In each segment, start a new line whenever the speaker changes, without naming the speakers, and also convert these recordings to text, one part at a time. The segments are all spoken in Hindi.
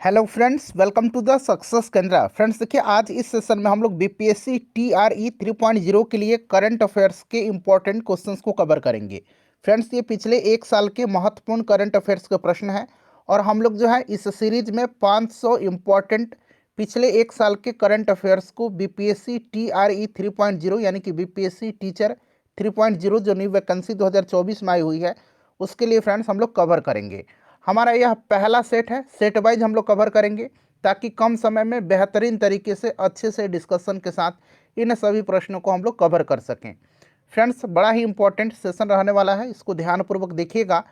Hello friends, welcome to the success Kendra. Friends देखिए, आज इस सेशन में हम लोग बीपीएससी टीआरई 3.0 के लिए करंट अफेयर्स के इंपॉर्टेंट क्वेश्चंस को कवर करेंगे। फ्रेंड्स, ये पिछले एक साल के महत्वपूर्ण करंट अफेयर्स के प्रश्न हैं और हम लोग जो है इस सीरीज में 500 इम्पॉर्टेंट पिछले एक साल के करंट अफेयर्स को बीपीएससी टीआरई 3.0 यानी कि बीपीएससी टीचर 3.0 जो न्यू वैकेंसी 2024 में आई हुई है उसके लिए फ्रेंड्स हम लोग कवर करेंगे। हमारा यह पहला सेट है, सेट वाइज हम लोग कवर करेंगे ताकि कम समय में बेहतरीन तरीके से अच्छे से डिस्कशन के साथ इन सभी प्रश्नों को हम लोग कवर कर सकें। फ्रेंड्स, बड़ा ही इंपॉर्टेंट सेशन रहने वाला है, इसको ध्यानपूर्वक देखिएगा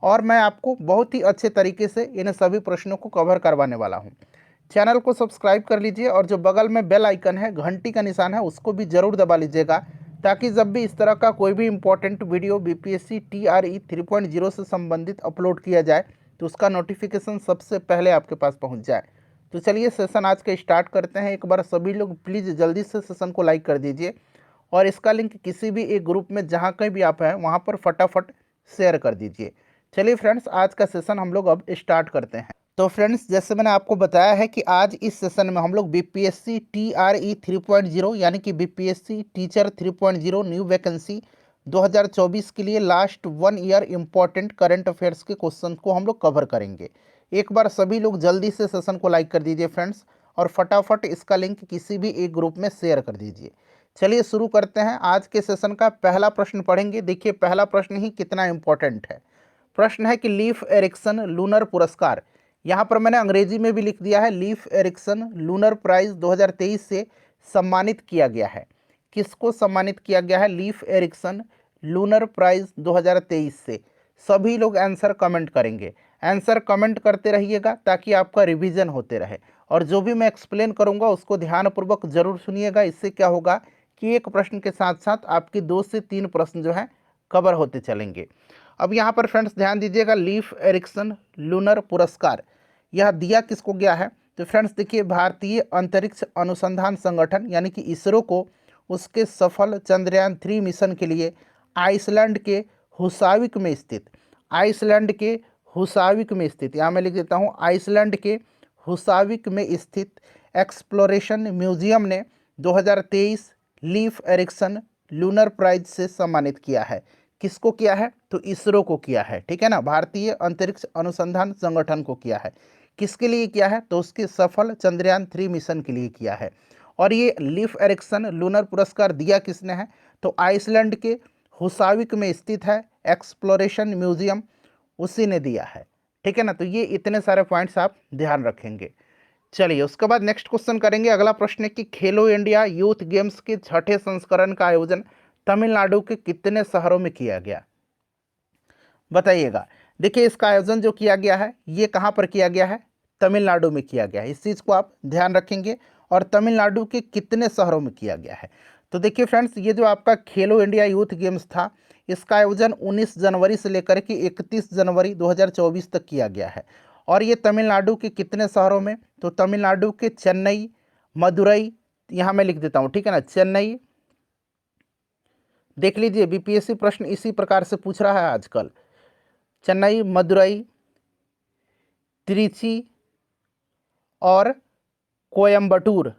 और मैं आपको बहुत ही अच्छे तरीके से इन सभी प्रश्नों को कवर करवाने वाला हूँ। चैनल को सब्सक्राइब कर लीजिए और जो बगल में बेल आइकन है, घंटी का निशान है, उसको भी ज़रूर दबा लीजिएगा ताकि जब भी इस तरह का कोई भी इंपॉर्टेंट वीडियो बीपीएससी टीआरई 3.0 से संबंधित अपलोड किया जाए तो उसका नोटिफिकेशन सबसे पहले आपके पास पहुंच जाए। तो चलिए सेशन आज के स्टार्ट करते हैं। एक बार सभी लोग प्लीज़ जल्दी से सेशन को लाइक कर दीजिए और इसका लिंक किसी भी एक ग्रुप में जहाँ कहीं भी आप हैं वहाँ पर फटाफट शेयर कर दीजिए। चलिए फ्रेंड्स, आज का सेशन हम लोग अब स्टार्ट करते हैं। तो फ्रेंड्स, जैसे मैंने आपको बताया है कि आज इस सेशन में हम लोग बीपीएससी टीआरई 3.0 यानी कि बीपीएससी टीचर 3.0 न्यू वैकेंसी 2024 के लिए last 1 year important current affairs के क्वेश्चन को हम लोग कवर करेंगे। एक बार सभी लोग जल्दी से सेशन को लाइक कर दीजिए फ्रेंड्स और फटाफट इसका लिंक किसी भी एक ग्रुप में शेयर कर दीजिए। चलिए शुरू करते हैं। आज के सेशन का पहला प्रश्न पढ़ेंगे। देखिए, पहला प्रश्न ही कितना इंपॉर्टेंट है। प्रश्न है कि लीफ एरिक्सन लूनर पुरस्कार, यहाँ पर मैंने अंग्रेजी में भी लिख दिया है, लीफ एरिक्सन लूनर प्राइज 2023 से सम्मानित किया गया है। किसको सम्मानित किया गया है? लीफ एरिक्सन लूनर प्राइज 2023 से। सभी लोग आंसर कमेंट करेंगे। आंसर कमेंट करते रहिएगा ताकि आपका रिवीजन होते रहे और जो भी मैं एक्सप्लेन करूंगा उसको ध्यानपूर्वक जरूर सुनिएगा। इससे क्या होगा कि एक प्रश्न के साथ साथ आपके 2 से 3 प्रश्न जो हैं कवर होते चलेंगे। अब यहाँ पर फ्रेंड्स ध्यान दीजिएगा, लीफ एरिक्सन लूनर पुरस्कार यह दिया किसको गया है? तो फ्रेंड्स देखिए, भारतीय अंतरिक्ष अनुसंधान संगठन यानी कि इसरो को उसके सफल चंद्रयान 3 मिशन के लिए आइसलैंड के हुसाविक में स्थित, आइसलैंड के हुसाविक में स्थित, यहाँ मैं लिख देता हूँ, आइसलैंड के हुसाविक में स्थित एक्सप्लोरेशन म्यूजियम ने 2023 लीफ एरिक्सन लूनर प्राइज से सम्मानित किया है। किसको किया है? तो इसरो को किया है, ठीक है ना, भारतीय अंतरिक्ष अनुसंधान संगठन को किया है। किसके लिए किया है? तो उसके सफल चंद्रयान 3 मिशन के लिए किया है। और ये लीफ एरिक्सन लूनर पुरस्कार दिया किसने है? तो आइसलैंड के हुसाविक में स्थित है एक्सप्लोरेशन म्यूजियम, उसी ने दिया है, ठीक है ना। तो ये इतने सारे पॉइंट्स आप ध्यान रखेंगे। चलिए उसके बाद नेक्स्ट क्वेश्चन करेंगे। अगला प्रश्न है कि खेलो इंडिया यूथ गेम्स के 6ठे संस्करण का आयोजन तमिलनाडु के कितने शहरों में किया गया? बताइएगा। देखिए, इसका आयोजन जो किया गया है ये कहाँ पर किया गया है? तमिलनाडु में किया गया है। इस चीज़ को आप ध्यान रखेंगे और तमिलनाडु के कितने शहरों में किया गया है। तो देखिए फ्रेंड्स, ये जो आपका खेलो इंडिया यूथ गेम्स था इसका आयोजन 19 जनवरी से लेकर के 31 जनवरी 2024 तक किया गया है। और ये तमिलनाडु के कितने शहरों में? तो तमिलनाडु के चेन्नई, मदुरई, यहाँ मैं लिख देता हूँ, ठीक है ना, चेन्नई, देख लीजिए बीपीएससी प्रश्न इसी प्रकार से पूछ रहा है आजकल। चेन्नई, मदुरई, त्रिची और कोयम्बटूर,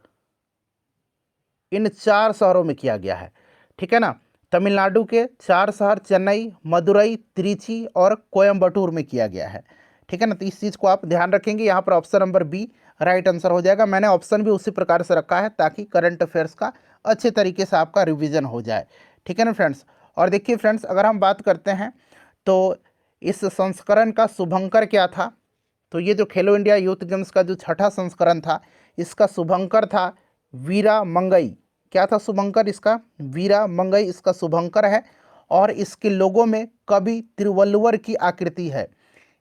इन 4 शहरों में किया गया है, ठीक है ना। तमिलनाडु के 4 शहर चेन्नई, मदुरई, त्रिची और कोयम्बटूर में किया गया है, ठीक है ना। तो इस चीज़ को आप ध्यान रखेंगे। यहाँ पर option number B right answer हो जाएगा। मैंने ऑप्शन भी उसी प्रकार से रखा है ताकि करंट अफेयर्स का अच्छे तरीके से आपका रिविजन हो जाए, ठीक है ना फ्रेंड्स। और देखिए फ्रेंड्स, अगर हम बात करते हैं तो इस संस्करण का शुभंकर क्या था? तो ये जो खेलो इंडिया यूथ गेम्स का जो 6ठा संस्करण था इसका शुभंकर था वीरा मंगई। क्या था शुभंकर इसका? वीरा मंगई इसका शुभंकर है। और इसके लोगों में कवि तिरुवल्लुवर की आकृति है।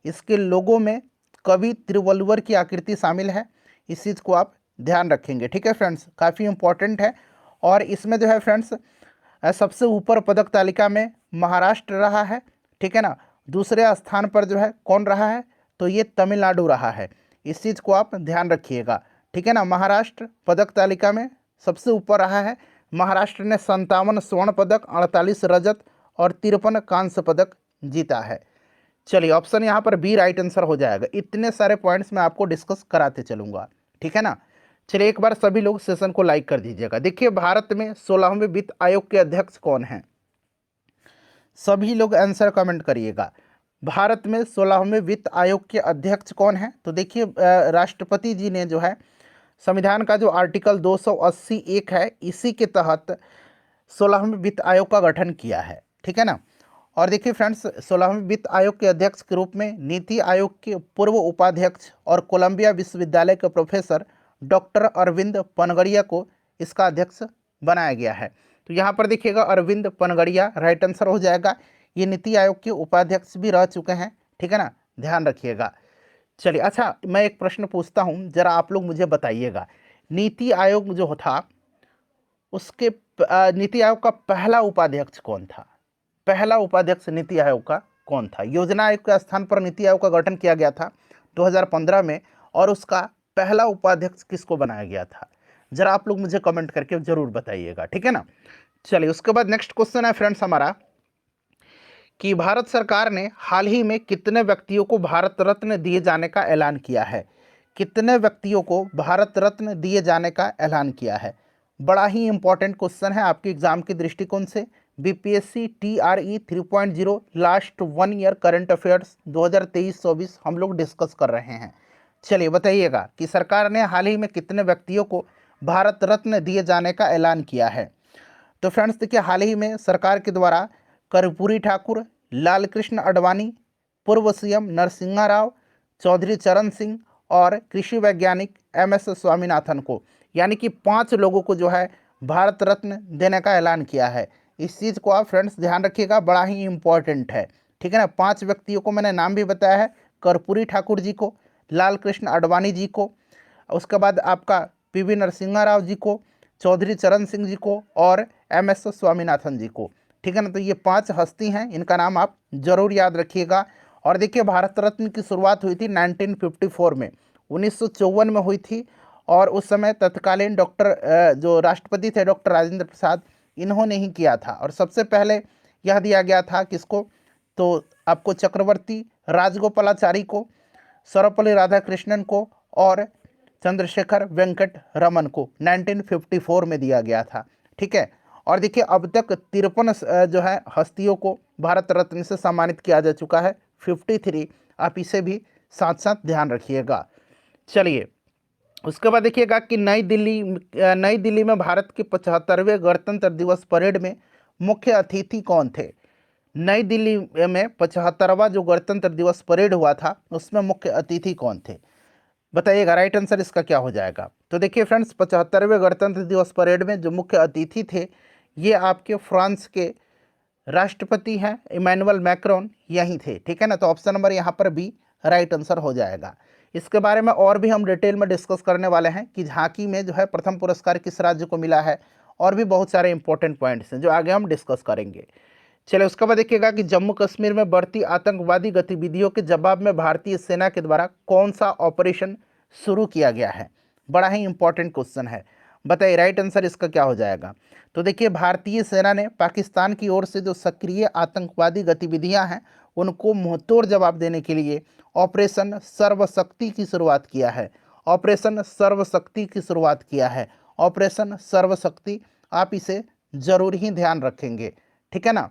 इसके लोगों में कवि तिरुवल्लुवर की आकृति शामिल है। इस चीज़ को आप ध्यान रखेंगे, ठीक है फ्रेंड्स, काफ़ी इंपॉर्टेंट है। और इसमें जो है फ्रेंड्स सबसे ऊपर पदक तालिका में महाराष्ट्र रहा है, ठीक है ना। दूसरे स्थान पर जो है कौन रहा है? तो ये तमिलनाडु रहा है। इस चीज़ को आप ध्यान रखिएगा, ठीक है ना। महाराष्ट्र पदक तालिका में सबसे ऊपर रहा है। महाराष्ट्र ने 57 स्वर्ण पदक, 48 रजत और 53 कांस्य पदक जीता है। चलिए ऑप्शन यहाँ पर बी राइट आंसर हो जाएगा। इतने सारे पॉइंट्स मैं आपको डिस्कस कराते चलूंगा, ठीक है ना। चलिए एक बार सभी लोग सेशन को लाइक कर दीजिएगा। देखिए भारत में 16वें वित्त आयोग के अध्यक्ष कौन हैं? सभी लोग आंसर कमेंट करिएगा। भारत में 16वें वित्त आयोग के अध्यक्ष कौन है? तो देखिए राष्ट्रपति जी ने जो है संविधान का जो आर्टिकल 280(1) है, इसी के तहत 16वें वित्त आयोग का गठन किया है, ठीक है ना। और देखिए फ्रेंड्स 16वें वित्त आयोग के अध्यक्ष के रूप में नीति आयोग के पूर्व उपाध्यक्ष और कोलंबिया विश्वविद्यालय के प्रोफेसर डॉक्टर अरविंद पनगड़िया को इसका अध्यक्ष बनाया गया है। तो यहाँ पर देखिएगा अरविंद पनगड़िया राइट आंसर हो जाएगा। ये नीति आयोग के उपाध्यक्ष भी रह चुके हैं, ठीक है ना, ध्यान रखिएगा। चलिए अच्छा मैं एक प्रश्न पूछता हूँ, जरा आप लोग मुझे बताइएगा। नीति आयोग जो था उसके नीति आयोग का पहला उपाध्यक्ष कौन था? पहला उपाध्यक्ष नीति आयोग का कौन था? योजना आयोग के स्थान पर नीति आयोग का गठन किया गया था 2015 में, और उसका पहला उपाध्यक्ष किसको बनाया गया था? जरा आप लोग मुझे कमेंट करके जरूर बताइएगा, ठीक है ना। चलिए उसके बाद नेक्स्ट क्वेश्चन है फ्रेंड्स हमारा कि भारत सरकार ने हाल ही में कितने व्यक्तियों को भारत रत्न दिए जाने का ऐलान किया है? कितने व्यक्तियों को भारत रत्न दिए जाने का ऐलान किया है? बड़ा ही इंपॉर्टेंट क्वेश्चन है आपके एग्जाम के दृष्टिकोण से। BPSC TRE 3.0 last 1 year current affairs 2023-24 हम लोग डिस्कस कर रहे हैं। चलिए बताइएगा कि सरकार ने हाल ही में कितने व्यक्तियों को भारत रत्न दिए जाने का ऐलान किया है? तो फ्रेंड्स देखिए हाल ही में सरकार के द्वारा कर्पूरी ठाकुर, लाल कृष्ण आडवाणी, पूर्व सीएम नरसिम्हा राव, चौधरी चरण सिंह और कृषि वैज्ञानिक MS स्वामीनाथन को, यानी कि 5 लोगों को जो है भारत रत्न देने का ऐलान किया है। इस चीज़ को आप फ्रेंड्स ध्यान रखिएगा, बड़ा ही इंपॉर्टेंट है, ठीक है ना। 5 व्यक्तियों को मैंने नाम भी बताया है, कर्पूरी ठाकुर जी को, लाल कृष्ण आडवाणी जी को, उसके बाद आपका PV नरसिम्हा राव जी को, चौधरी चरण सिंह जी को और MS स्वामीनाथन जी को, ठीक है ना। तो ये 5 हस्ती हैं, इनका नाम आप जरूर याद रखिएगा। और देखिए भारत रत्न की शुरुआत हुई थी 1954 में, 1954 में हुई थी। और उस समय तत्कालीन डॉक्टर जो राष्ट्रपति थे डॉक्टर राजेंद्र प्रसाद, इन्होंने ही किया था। और सबसे पहले यह दिया गया था किसको? तो आपको चक्रवर्ती राजगोपालाचारी को, सर्वपल्ली राधाकृष्णन को और चंद्रशेखर वेंकट रमन को 1954 में दिया गया था, ठीक है। और देखिए अब तक 53 जो है हस्तियों को भारत रत्न से सम्मानित किया जा चुका है, 53। आप इसे भी साथ साथ ध्यान रखिएगा। चलिए उसके बाद देखिएगा कि नई दिल्ली में भारत के 75वें गणतंत्र दिवस परेड में मुख्य अतिथि कौन थे? नई दिल्ली में 75वां जो गणतंत्र दिवस परेड हुआ था उसमें मुख्य अतिथि कौन थे? बताइएगा राइट आंसर इसका क्या हो जाएगा। तो देखिए फ्रेंड्स 75वें गणतंत्र दिवस परेड में जो मुख्य अतिथि थे ये आपके फ्रांस के राष्ट्रपति हैं इमैनुअल मैक्रोन, यही थे, ठीक है ना। तो ऑप्शन नंबर यहाँ पर बी राइट आंसर हो जाएगा। इसके बारे में और भी हम डिटेल में डिस्कस करने वाले हैं कि झांकी में जो है प्रथम पुरस्कार किस राज्य को मिला है, और भी बहुत सारे इंपॉर्टेंट पॉइंट्स हैं जो आगे हम डिस्कस करेंगे। चलिए उसके बाद देखिएगा कि जम्मू कश्मीर में बढ़ती आतंकवादी गतिविधियों के जवाब में भारतीय सेना के द्वारा कौन सा ऑपरेशन शुरू किया गया है? बड़ा ही इंपॉर्टेंट क्वेश्चन है, बताइए राइट आंसर इसका क्या हो जाएगा। तो देखिए भारतीय सेना ने पाकिस्तान की ओर से जो सक्रिय आतंकवादी गतिविधियां हैं उनको मुंहतोड़ जवाब देने के लिए ऑपरेशन सर्वशक्ति की शुरुआत किया है। ऑपरेशन सर्वशक्ति की शुरुआत किया है, ऑपरेशन सर्वशक्ति, आप इसे जरूर ही ध्यान रखेंगे, ठीक है ना।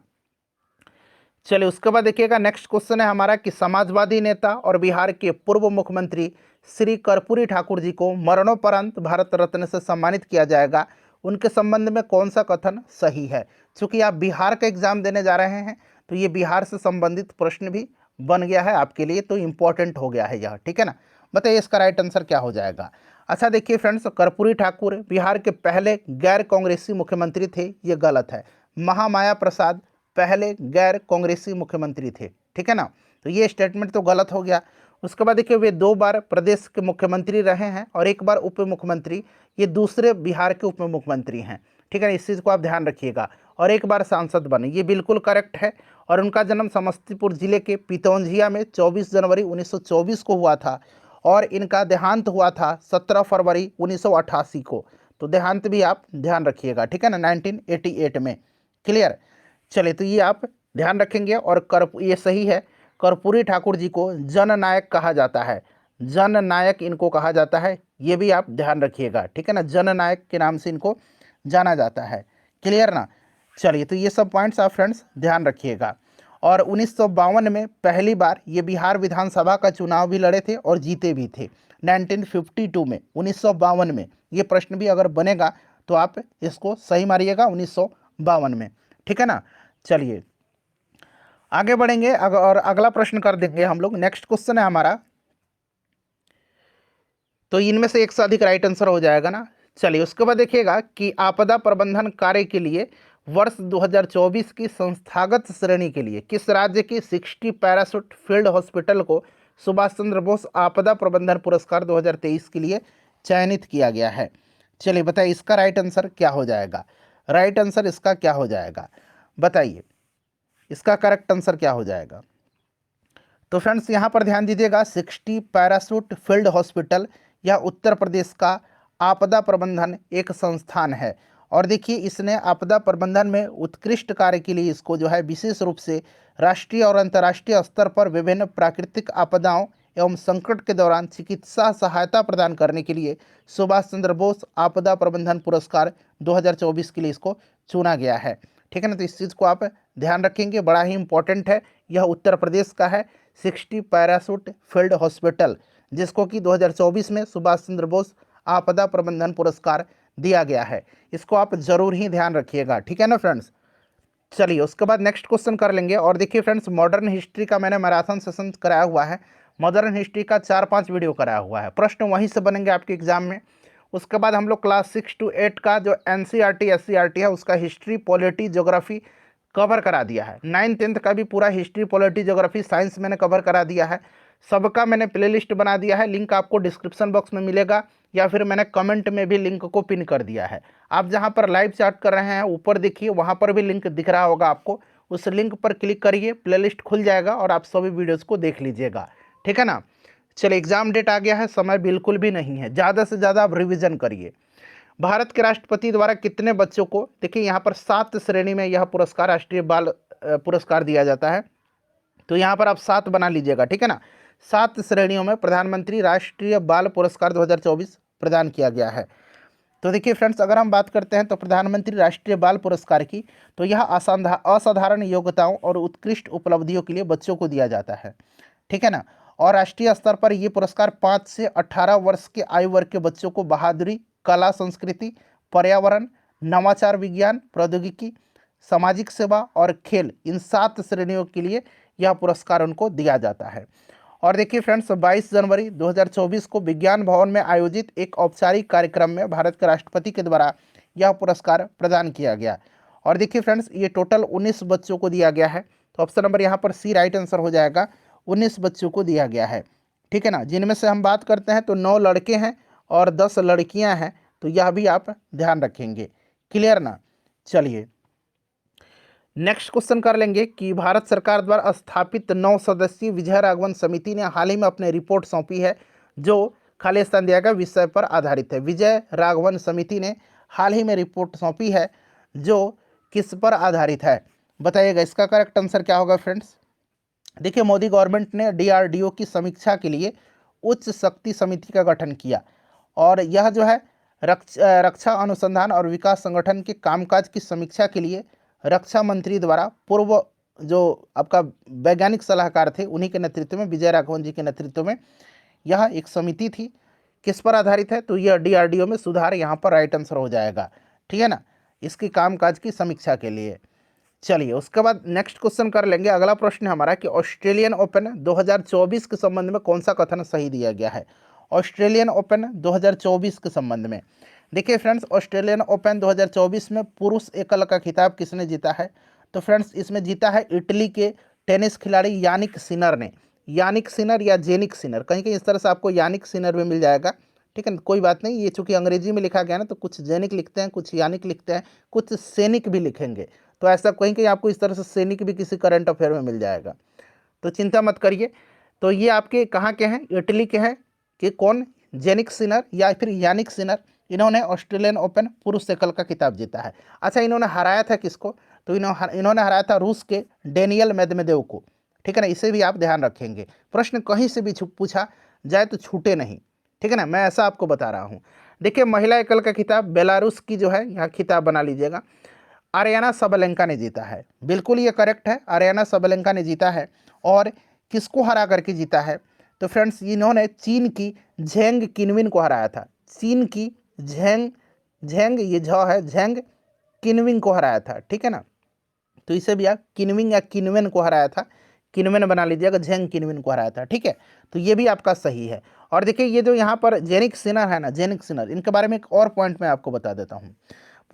चलिए उसके बाद देखिएगा नेक्स्ट क्वेश्चन है हमारा कि समाजवादी नेता और बिहार के पूर्व मुख्यमंत्री श्री कर्पूरी ठाकुर जी को मरणोपरांत भारत रत्न से सम्मानित किया जाएगा, उनके संबंध में कौन सा कथन सही है? चूंकि आप बिहार का एग्जाम देने जा रहे हैं तो ये बिहार से संबंधित प्रश्न भी बन गया है आपके लिए, तो इंपॉर्टेंट हो गया है यह, ठीक है ना। बताइए इसका राइट आंसर क्या हो जाएगा। अच्छा देखिए फ्रेंड्स कर्पूरी ठाकुर बिहार के पहले गैर कांग्रेसी मुख्यमंत्री थे, ये गलत है। महामाया प्रसाद पहले गैर कांग्रेसी मुख्यमंत्री थे, ठीक है ना। तो ये स्टेटमेंट तो गलत हो गया। उसके बाद देखिए वे 2 बार प्रदेश के मुख्यमंत्री रहे हैं और 1 बार उप मुख्यमंत्री, ये दूसरे बिहार के उप मुख्यमंत्री हैं, ठीक है ना, इस चीज़ को आप ध्यान रखिएगा। और 1 बार सांसद बने, ये बिल्कुल करेक्ट है। और उनका जन्म समस्तीपुर जिले के पितौंझिया में 24 जनवरी 1924 को हुआ था और इनका देहांत हुआ था 17 फरवरी 1988 को। तो देहांत भी आप ध्यान रखिएगा, ठीक है ना, 1988 में। क्लियर। चलिए तो ये आप ध्यान रखेंगे और ये सही है। कर्पूरी ठाकुर जी को जननायक कहा जाता है, जननायक इनको कहा जाता है, ये भी आप ध्यान रखिएगा, ठीक है ना, जननायक के नाम से इनको जाना जाता है। क्लियर ना। चलिए, तो ये सब पॉइंट्स आप फ्रेंड्स ध्यान रखिएगा। और 1952 में पहली बार ये बिहार विधानसभा का चुनाव भी लड़े थे और जीते भी थे। 1952 में, 1952 में, ये प्रश्न भी अगर बनेगा तो आप इसको सही मारिएगा, 1952 में, ठीक है ना। चलिए आगे बढ़ेंगे और अगला प्रश्न कर देंगे हम लोग। नेक्स्ट क्वेश्चन है हमारा, तो इनमें से एक से अधिक राइट आंसर हो जाएगा ना। चलिए उसके बाद देखिएगा कि आपदा प्रबंधन कार्य के लिए वर्ष 2024 की संस्थागत श्रेणी के लिए किस राज्य की 60 पैराशूट फील्ड हॉस्पिटल को सुभाष चंद्र बोस आपदा प्रबंधन पुरस्कार 2023 के लिए चयनित किया गया है। चलिए बताइए इसका राइट आंसर क्या हो जाएगा, राइट आंसर इसका क्या हो जाएगा, बताइए इसका करेक्ट आंसर क्या हो जाएगा। तो फ्रेंड्स यहाँ पर ध्यान दीजिएगा, 60 पैराशूट फील्ड हॉस्पिटल यह उत्तर प्रदेश का आपदा प्रबंधन एक संस्थान है। और देखिए इसने आपदा प्रबंधन में उत्कृष्ट कार्य के लिए इसको जो है विशेष रूप से राष्ट्रीय और अंतर्राष्ट्रीय स्तर पर विभिन्न प्राकृतिक आपदाओं एवं संकट के दौरान चिकित्सा सहायता प्रदान करने के लिए सुभाष चंद्र बोस आपदा प्रबंधन पुरस्कार 2024 के लिए इसको चुना गया है, ठीक है ना। तो इस चीज़ को आप ध्यान रखेंगे, बड़ा ही इंपॉर्टेंट है। यह उत्तर प्रदेश का है 60 पैराशूट फील्ड हॉस्पिटल, जिसको कि 2024 में सुभाष चंद्र बोस आपदा प्रबंधन पुरस्कार दिया गया है। इसको आप जरूर ही ध्यान रखिएगा, ठीक है ना फ्रेंड्स। चलिए उसके बाद नेक्स्ट क्वेश्चन कर लेंगे। और देखिए फ्रेंड्स, मॉडर्न हिस्ट्री का मैंने मैराथन सेशन कराया हुआ है, मॉडर्न हिस्ट्री का 4-5 वीडियो कराया हुआ है, प्रश्न वहीं से बनेंगे आपके एग्जाम में। उसके बाद हम लोग क्लास 6 to 8 का जो NCERT SCERT है उसका हिस्ट्री पॉलिटी ज्योग्राफी कवर करा दिया है। 9th 10th का भी पूरा हिस्ट्री पॉलिटी ज्योग्राफी साइंस मैंने कवर करा दिया है, सबका मैंने प्लेलिस्ट बना दिया है, लिंक आपको डिस्क्रिप्शन बॉक्स में मिलेगा या फिर मैंने कमेंट में भी लिंक को पिन कर दिया है। आप जहां पर लाइव चैट कर रहे हैं ऊपर देखिए वहां पर भी लिंक दिख रहा होगा आपको, उस लिंक पर क्लिक करिए, प्लेलिस्ट खुल जाएगा और आप सभी वीडियोज़ को देख लीजिएगा, ठीक है ना। चलिए एग्जाम डेट आ गया है, समय बिल्कुल भी नहीं है, ज़्यादा से ज़्यादा आप रिविजन करिए। भारत के राष्ट्रपति द्वारा कितने बच्चों को, देखिए यहाँ पर 7 श्रेणी में यह पुरस्कार राष्ट्रीय बाल पुरस्कार दिया जाता है, तो यहाँ पर आप 7 बना लीजिएगा, ठीक है ना। 7 श्रेणियों में प्रधानमंत्री राष्ट्रीय बाल पुरस्कार 2024 प्रदान किया गया है। तो देखिए फ्रेंड्स, अगर हम बात करते हैं तो प्रधानमंत्री राष्ट्रीय बाल पुरस्कार की, तो यह असाधारण योग्यताओं और उत्कृष्ट उपलब्धियों के लिए बच्चों को दिया जाता है, ठीक है ना। और राष्ट्रीय स्तर पर यह पुरस्कार 5 से 18 वर्ष के आयु वर्ग के बच्चों को बहादुरी, कला संस्कृति, पर्यावरण, नवाचार, विज्ञान प्रौद्योगिकी, सामाजिक सेवा और खेल, इन 7 श्रेणियों के लिए यह पुरस्कार उनको दिया जाता है। और देखिए फ्रेंड्स, 22 जनवरी 2024 को विज्ञान भवन में आयोजित एक औपचारिक कार्यक्रम में भारत के राष्ट्रपति के द्वारा यह पुरस्कार प्रदान किया गया। और देखिए फ्रेंड्स, ये टोटल 19 बच्चों को दिया गया है, तो ऑप्शन नंबर यहाँ पर सी राइट आंसर हो जाएगा, 19 बच्चों को दिया गया है, ठीक है ना। जिनमें से हम बात करते हैं तो 9 लड़के हैं और 10 लड़कियां हैं, तो यह भी आप ध्यान रखेंगे, क्लियर ना। चलिए नेक्स्ट क्वेश्चन कर लेंगे कि भारत सरकार द्वारा स्थापित 9 सदस्यीय विजय राघवन समिति ने हाल ही में अपने रिपोर्ट सौंपी है जो खाली स्थान दिया गया विषय पर आधारित है। विजय राघवन समिति ने हाल ही में रिपोर्ट सौंपी है जो किस पर आधारित है, बताइएगा इसका करेक्ट आंसर क्या होगा फ्रेंड्स। देखिए मोदी गवर्नमेंट ने DRDO की समीक्षा के लिए उच्च शक्ति समिति का गठन किया और यह जो है रक्षा अनुसंधान और विकास संगठन के कामकाज की समीक्षा के लिए रक्षा मंत्री द्वारा पूर्व जो आपका वैज्ञानिक सलाहकार थे उन्हीं के नेतृत्व में, विजय राघवन जी के नेतृत्व में यह एक समिति थी। किस पर आधारित है, तो यह DRDO में सुधार यहाँ पर राइट आंसर हो जाएगा, ठीक है ना, इसकी कामकाज की समीक्षा के लिए। चलिए उसके बाद नेक्स्ट क्वेश्चन कर लेंगे। अगला प्रश्न है हमारा कि ऑस्ट्रेलियन ओपन 2024 के संबंध में कौन सा कथन सही दिया गया है। ऑस्ट्रेलियन ओपन 2024 के संबंध में देखिए फ्रेंड्स, ऑस्ट्रेलियन ओपन 2024 में पुरुष एकल का खिताब किसने जीता है, तो फ्रेंड्स इसमें जीता है इटली के टेनिस खिलाड़ी यानिक सिनर ने। यानिक सिनर या जेनिक सिनर, कहीं कहीं इस तरह से आपको यानिक सिनर भी मिल जाएगा, ठीक है, कोई बात नहीं, ये चूंकि अंग्रेजी में लिखा गया ना तो कुछ जेनिक लिखते हैं, कुछ यानिक लिखते हैं, कुछ सैनिक भी लिखेंगे, तो ऐसा कहीं कहीं आपको इस तरह से सैनिक भी किसी करंट अफेयर में मिल जाएगा, तो चिंता मत करिए। तो ये आपके कहाँ के हैं, इटली के हैं, कि कौन, जेनिक सिनर या फिर यानिक सिनर, इन्होंने ऑस्ट्रेलियन ओपन पुरुष एकल का खिताब जीता है। अच्छा, इन्होंने हराया था किसको, तो इन्होंने हराया था रूस के डेनियल मेदवेदेव को, ठीक है ना, इसे भी आप ध्यान रखेंगे। प्रश्न कहीं से भी पूछा जाए तो छूटे नहीं, ठीक है ना, मैं ऐसा आपको बता रहा हूँ। देखिए महिला एकल का खिताब बेलारूस की जो है यहाँ खिताब बना लीजिएगा, आर्याना सबलेंका ने जीता है। बिल्कुल ये करेक्ट है, आर्याना सबलेंका ने जीता है। और किसको हरा करके जीता है? तो फ्रेंड्स इन्होंने चीन की झेंग किनविन को हराया था। चीन की झेंग झेंग ये झ है, झेंग किनविन को हराया था, ठीक है ना। तो इसे भी आप किनविन या किनवेन को हराया था, किनवेन बना लीजिएगा, झेंग किनविन को हराया था, ठीक है। तो ये भी आपका सही है। और देखिए ये जो यहाँ पर जेनिक सिनर है ना, जेनिक सिनर, इनके बारे में एक और पॉइंट मैं आपको बता देता हूँ।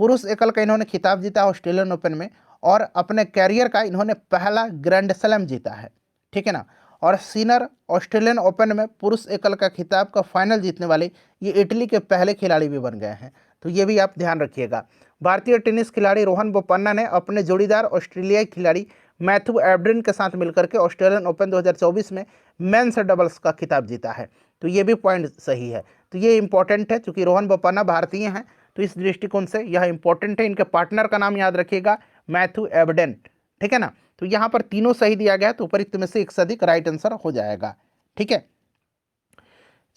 पुरुष एकल का इन्होंने खिताब जीता ऑस्ट्रेलियन ओपन में, और अपने कैरियर का इन्होंने पहला ग्रैंड स्लैम जीता है, ठीक है ना। और सिनर ऑस्ट्रेलियन ओपन में पुरुष एकल का खिताब का फाइनल जीतने वाले ये इटली के पहले खिलाड़ी भी बन गए हैं, तो ये भी आप ध्यान रखिएगा। भारतीय टेनिस खिलाड़ी रोहन बोपन्ना ने अपने जोड़ीदार ऑस्ट्रेलियाई खिलाड़ी मैथ्यू एबडेन के साथ मिलकर के ऑस्ट्रेलियन ओपन 2024 में मेंस डबल्स का खिताब जीता है, तो ये भी पॉइंट सही है। तो ये इंपॉर्टेंट है, चूंकि रोहन बोपन्ना भारतीय हैं, तो इस दृष्टिकोण से यह इंपॉर्टेंट है। इनके पार्टनर का नाम याद रखिएगा, मैथ्यू एबडेन, ठीक है ना। तो यहाँ पर तीनों सही दिया गया है, तो उपरोक्त में से एक से अधिक राइट आंसर हो जाएगा, ठीक है।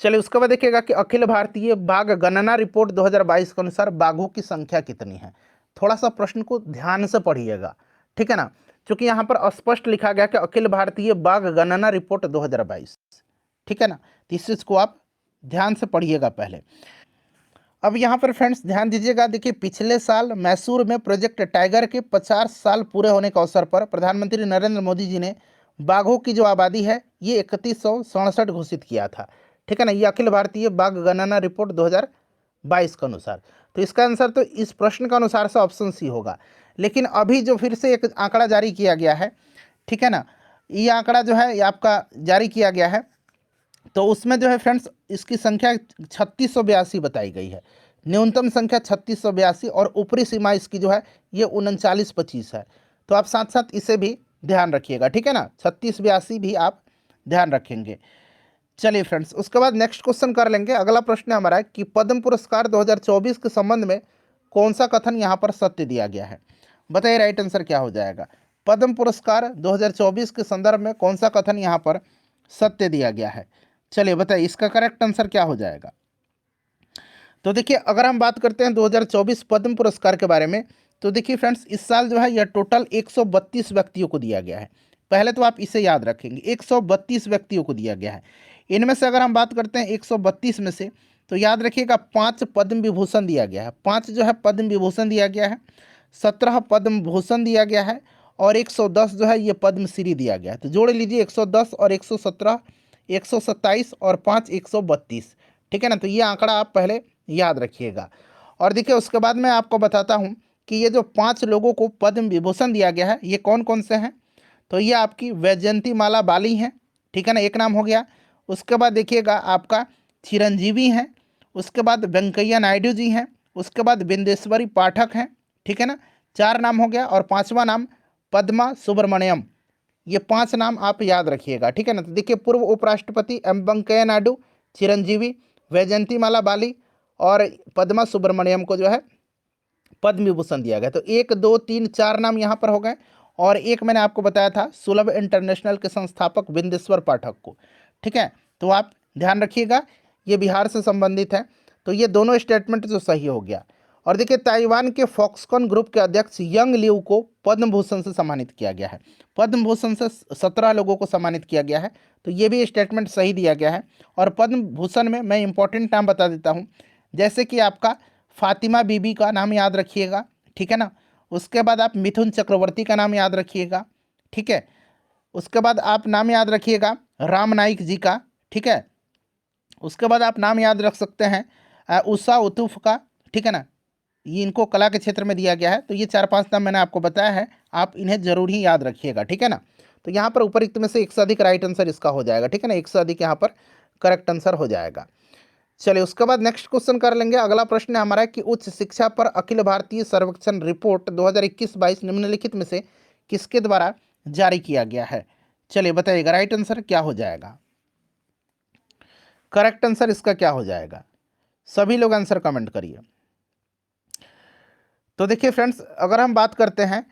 चलिए उसके बाद देखिएगा कि अखिल भारतीय बाघ गणना रिपोर्ट 2022 के अनुसार बाघों की संख्या कितनी है। थोड़ा सा प्रश्न को ध्यान से पढ़िएगा, ठीक है ना, क्योंकि यहाँ पर स्पष्ट लिखा गया कि अखिल भारतीय बाघ गणना रिपोर्ट 2022, ठीक है ना। तो इस चीज को आप ध्यान से पढ़िएगा पहले। अब यहाँ पर फ्रेंड्स ध्यान दीजिएगा, देखिए पिछले साल मैसूर में प्रोजेक्ट टाइगर के 50 साल पूरे होने के अवसर पर प्रधानमंत्री नरेंद्र मोदी जी ने बाघों की जो आबादी है ये 3167 घोषित किया था, ठीक है ना। ये अखिल भारतीय बाघ गणना रिपोर्ट 2022 के अनुसार, तो इसका आंसर तो इस प्रश्न के अनुसार से ऑप्शन सी होगा। लेकिन अभी जो फिर से एक आंकड़ा जारी किया गया है, ठीक है ना, ये आंकड़ा जो है ये आपका जारी किया गया है, तो उसमें जो है फ्रेंड्स इसकी संख्या 3682 बताई गई है। न्यूनतम संख्या 3682 और ऊपरी सीमा इसकी जो है ये 3925 है। तो आप साथ साथ इसे भी ध्यान रखिएगा, ठीक है ना, 3682 भी आप ध्यान रखेंगे। चलिए फ्रेंड्स उसके बाद नेक्स्ट क्वेश्चन कर लेंगे। अगला प्रश्न हमारा है कि पद्म पुरस्कार 2024 के संबंध में कौन सा कथन यहाँ पर सत्य दिया गया है। बताइए राइट आंसर क्या हो जाएगा। पद्म पुरस्कार 2024 के संदर्भ में कौन सा कथन यहाँ पर सत्य दिया गया है। चलिए बताइए इसका करेक्ट आंसर क्या हो जाएगा। तो देखिए अगर हम बात करते हैं 2024 पद्म पुरस्कार के बारे में, तो देखिए फ्रेंड्स इस साल जो है यह टोटल 132 व्यक्तियों को दिया गया है। पहले तो आप इसे याद रखेंगे, 132 व्यक्तियों को दिया गया है। इनमें से अगर हम बात करते हैं 132 में से, तो याद रखिएगा 5 पद्म विभूषण दिया गया है, 5 जो है पद्म विभूषण दिया गया है, 17 पद्म भूषण दिया गया है, और 110 जो है ये पद्मश्री दिया गया है। तो जोड़ लीजिए 110 और 117, 127 और 5 132, ठीक है ना। तो ये आंकड़ा आप पहले याद रखिएगा। और देखिए उसके बाद मैं आपको बताता हूँ कि ये जो 5 लोगों को पद्म विभूषण दिया गया है ये कौन कौन से हैं। तो ये आपकी वैजयंती माला बाली हैं, ठीक है ना, एक नाम हो गया। उसके बाद देखिएगा आपका चिरंजीवी हैं, उसके बाद वेंकैया नायडू जी हैं, उसके बाद बिंदेश्वरी पाठक हैं, ठीक है ना, 4 नाम हो गया। और 5वां नाम पद्मा सुब्रमण्यम, ये 5 नाम आप याद रखिएगा, ठीक है ना। तो देखिए पूर्व उपराष्ट्रपति एम वेंकैया नायडू, चिरंजीवी, वैजयंती माला बाली और पद्मा सुब्रमण्यम को जो है पद्म विभूषण दिया गया। तो 1 2 3 4 नाम यहाँ पर हो गए। और एक मैंने आपको बताया था सुलभ इंटरनेशनल के संस्थापक बिंदेश्वर पाठक को, ठीक है। तो आप ध्यान रखिएगा ये बिहार से संबंधित है। तो ये दोनों स्टेटमेंट जो सही हो गया। और देखिए ताइवान के फॉक्सकॉन ग्रुप के अध्यक्ष यंग लियू को पद्म भूषण से सम्मानित किया गया है। पद्म भूषण से 17 लोगों को सम्मानित किया गया है, तो ये भी स्टेटमेंट सही दिया गया है। और पद्म भूषण में मैं इंपॉर्टेंट नाम बता देता हूँ, जैसे कि आपका फातिमा बीबी का नाम याद रखिएगा, ठीक है ना। उसके बाद आप मिथुन चक्रवर्ती का नाम याद रखिएगा, ठीक है। उसके बाद आप नाम याद रखिएगा राम नाईक जी का, ठीक है। उसके बाद आप नाम याद रख सकते हैं उषा उतुफ का, ठीक है ना, ये इनको कला के क्षेत्र में दिया गया है। तो ये 4-5 नाम मैंने आपको बताया है, आप इन्हें जरूर ही याद रखिएगा, ठीक है ना। तो यहाँ पर उपरोक्त में से एक से अधिक राइट आंसर इसका हो जाएगा, ठीक है ना, एक से अधिक यहाँ पर करेक्ट आंसर हो जाएगा। चलिए उसके बाद नेक्स्ट क्वेश्चन कर लेंगे। अगला प्रश्न है हमारा कि उच्च शिक्षा पर अखिल भारतीय सर्वेक्षण रिपोर्ट 2021-22 निम्नलिखित में से किसके द्वारा जारी किया गया है। चलिए बताइएगा राइट आंसर क्या हो जाएगा। करेक्ट आंसर इसका क्या हो जाएगा, सभी लोग आंसर कमेंट करिए। तो देखिए फ्रेंड्स अगर हम बात करते हैं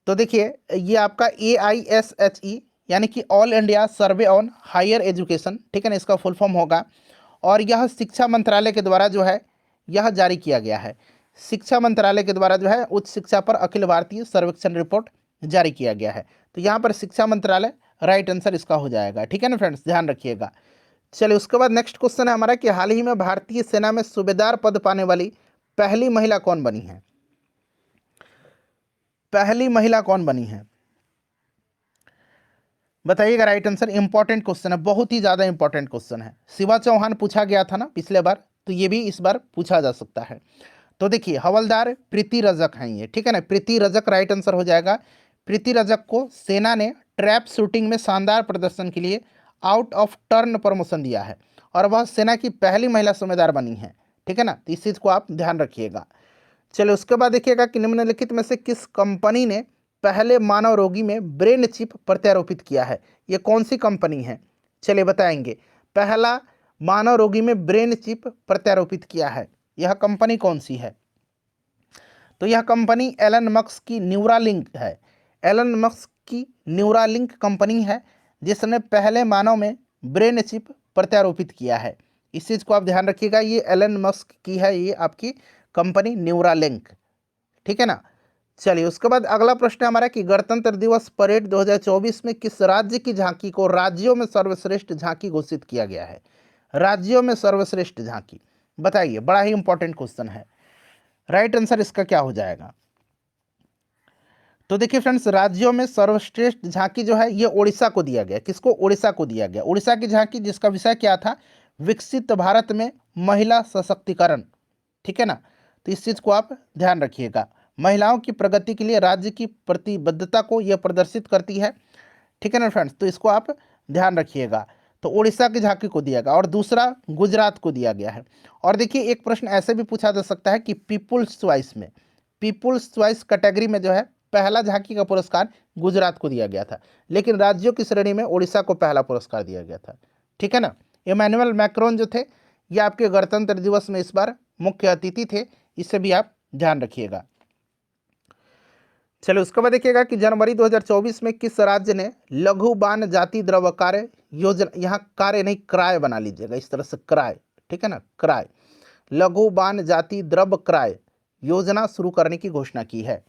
तो देखिए ये आपका AISHE यानी कि all India survey on higher education, ठीक है ना, इसका फुल फॉर्म होगा। और यह शिक्षा मंत्रालय के द्वारा जो है यह जारी किया गया है। शिक्षा मंत्रालय के द्वारा जो है उच्च शिक्षा पर अखिल भारतीय सर्वेक्षण रिपोर्ट जारी किया गया है। तो यहाँ पर शिक्षा मंत्रालय राइट आंसर इसका हो जाएगा, ठीक है ना फ्रेंड्स, ध्यान रखिएगा। चलिए उसके बाद नेक्स्ट क्वेश्चन है हमारा कि हाल ही में भारतीय सेना में सूबेदार पद पाने वाली पहली महिला कौन बनी है? पहली महिला कौन बनी है बताइएगा राइट आंसर। इंपॉर्टेंट क्वेश्चन है, बहुत ही ज्यादा इंपॉर्टेंट क्वेश्चन है। शिवा चौहान पूछा गया था ना पिछले बार, तो ये भी इस बार पूछा जा सकता है। तो देखिए हवलदार प्रीति रजक हैं ये, ठीक है ना, प्रीति रजक राइट आंसर हो जाएगा। प्रीति रजक को सेना ने ट्रैप शूटिंग में शानदार प्रदर्शन के लिए आउट ऑफ टर्न प्रमोशन दिया है और वह सेना की पहली महिला सूबेदार बनी है, ठीक है ना, तो इस चीज़ को आप ध्यान रखिएगा। चलिए उसके बाद देखिएगा कि निम्नलिखित में से किस कंपनी ने पहले मानव रोगी में ब्रेन चिप प्रत्यारोपित किया है? ये कौन सी कंपनी है? चलिए बताएंगे। पहला मानव रोगी में ब्रेन चिप प्रत्यारोपित किया है, यह कंपनी कौन सी है? तो यह कंपनी एलन मस्क की न्यूरालिंक है। एलन मस्क की न्यूरालिंक कंपनी है जिसने पहले मानव में ब्रेन चिप प्रत्यारोपित किया है। इस चीज़ को आप ध्यान रखिएगा, ये एलन मस्क की है ये आपकी कंपनी न्यूरालिंक, ठीक है ना। चलिए उसके बाद अगला प्रश्न हमारा कि गणतंत्र दिवस परेड 2024 में किस राज्य की झांकी को राज्यों में सर्वश्रेष्ठ झांकी घोषित किया गया है? राज्यों में सर्वश्रेष्ठ झांकी बताइए, बड़ा ही इंपॉर्टेंट क्वेश्चन है। राइट आंसर इसका क्या हो जाएगा? तो देखिए फ्रेंड्स, राज्यों में सर्वश्रेष्ठ झांकी जो है ये उड़ीसा को दिया गया। किसको? उड़ीसा को दिया गया। उड़ीसा की झांकी जिसका विषय क्या था? विकसित भारत में महिला सशक्तिकरण, ठीक है ना, तो इस चीज को आप ध्यान रखिएगा। महिलाओं की प्रगति के लिए राज्य की प्रतिबद्धता को यह प्रदर्शित करती है, ठीक है ना फ्रेंड्स, तो इसको आप ध्यान रखिएगा। तो उड़ीसा की झांकी को दिया गया और दूसरा गुजरात को दिया गया है। और देखिए एक प्रश्न ऐसे भी पूछा जा सकता है कि पीपुल्स चॉइस में, पीपुल्स चॉइस कैटेगरी में जो है पहला झांकी का पुरस्कार गुजरात को दिया गया था, लेकिन राज्यों की श्रेणी में उड़ीसा को पहला पुरस्कार दिया गया था, ठीक है ना। इमैनुअल मैक्रोन जो थे ये आपके गणतंत्र दिवस में इस बार मुख्य अतिथि थे, इससे भी आप ध्यान रखिएगा। चलो उसके बाद देखिएगा कि जनवरी 2024 में किस राज्य ने लघु बान जाति द्रव्य कार्य योजना, यहाँ कार्य नहीं क्राय बना लीजिएगा, इस तरह से क्राय, ठीक है ना, क्राय, लघु बान जाति द्रव्य क्राय योजना शुरू करने की घोषणा की है।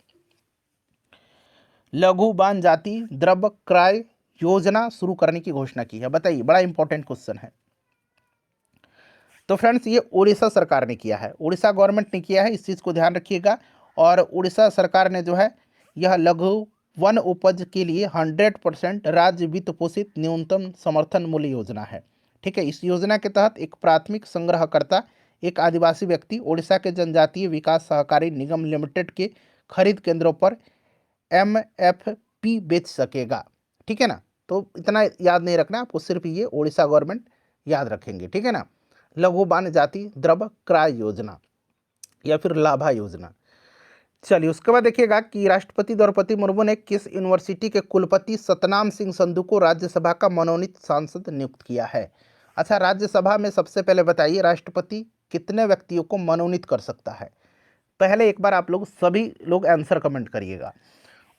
लघु बान जाति द्रव्य क्रय योजना शुरू करने की घोषणा की है, बताइए, बड़ा इंपॉर्टेंट क्वेश्चन है। तो फ्रेंड्स ये उड़ीसा सरकार ने किया है, उड़ीसा गवर्नमेंट ने किया है, इस चीज़ को ध्यान रखिएगा। और उड़ीसा सरकार ने जो है यह लघु वन उपज के लिए 100% राज्य वित्त पोषित न्यूनतम समर्थन मूल्य योजना है, ठीक है। इस योजना के तहत एक प्राथमिक संग्रहकर्ता, एक आदिवासी व्यक्ति उड़ीसा के जनजातीय विकास सहकारी निगम लिमिटेड के खरीद केंद्रों पर MFP बेच सकेगा, ठीक है ना। तो इतना याद नहीं रखना आपको, सिर्फ ये उड़ीसा गवर्नमेंट याद रखेंगे, ठीक है ना। लघु बान जाति द्रव्य क्रय योजना या फिर लाभा योजना। चलिए उसके बाद देखिएगा कि राष्ट्रपति द्रौपदी मुर्मू ने किस यूनिवर्सिटी के कुलपति सतनाम सिंह संधू को राज्यसभा का मनोनीत सांसद नियुक्त किया है? अच्छा, राज्यसभा में सबसे पहले बताइए राष्ट्रपति कितने व्यक्तियों को मनोनीत कर सकता है? पहले एक बार आप लोग सभी लोग आंसर कमेंट करिएगा,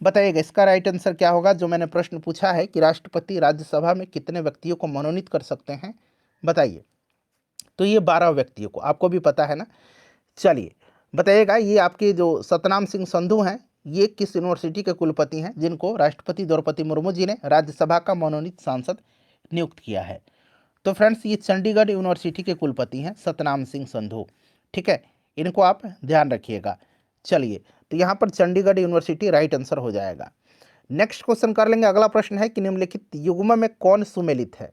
बताइएगा इसका राइट आंसर क्या होगा। जो मैंने प्रश्न पूछा है कि राष्ट्रपति राज्यसभा में कितने व्यक्तियों को मनोनीत कर सकते हैं, बताइए। तो ये 12 व्यक्तियों को, आपको भी पता है ना। चलिए बताइएगा, ये आपके जो सतनाम सिंह संधू हैं ये किस यूनिवर्सिटी के कुलपति हैं जिनको राष्ट्रपति द्रौपदी मुर्मू जी ने राज्यसभा का मनोनीत सांसद नियुक्त किया है? तो फ्रेंड्स ये चंडीगढ़ यूनिवर्सिटी के कुलपति हैं सतनाम सिंह संधू, ठीक है, इनको आप ध्यान रखिएगा। चलिए तो यहाँ पर चंडीगढ़ यूनिवर्सिटी राइट आंसर हो जाएगा। नेक्स्ट क्वेश्चन कर लेंगे। अगला प्रश्न है कि निम्नलिखित युग्म में कौन सुमेलित है?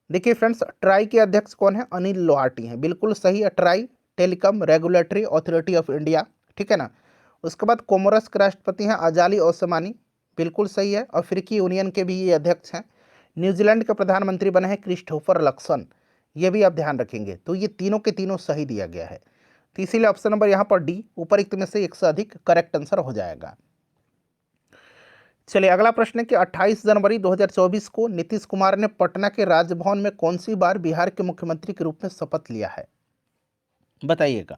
देखिए फ्रेंड्स, ट्राई के अध्यक्ष कौन है? अनिल लोहाटी हैं, बिल्कुल सही है, try telecom regulatory authority of India, ठीक है ना। उसके बाद कोमोरस के राष्ट्रपति हैं अजाली ओस्मानी, बिल्कुल सही है। अफ्रीकी यूनियन के भी ये अध्यक्ष हैं। न्यूजीलैंड के प्रधानमंत्री बने हैं क्रिस्टोफर लक्सन, ये भी आप ध्यान रखेंगे। तो ये तीनों के तीनों सही दिया गया है, तो इसीलिए ऑप्शन नंबर यहाँ पर डी उपरिक्त में से एक से अधिक करेक्ट आंसर हो जाएगा। चलिए अगला प्रश्न है कि 28 जनवरी 2024 को नीतीश कुमार ने पटना के राजभवन में कौन सी बार बिहार के मुख्यमंत्री के रूप में शपथ लिया है? बताइएगा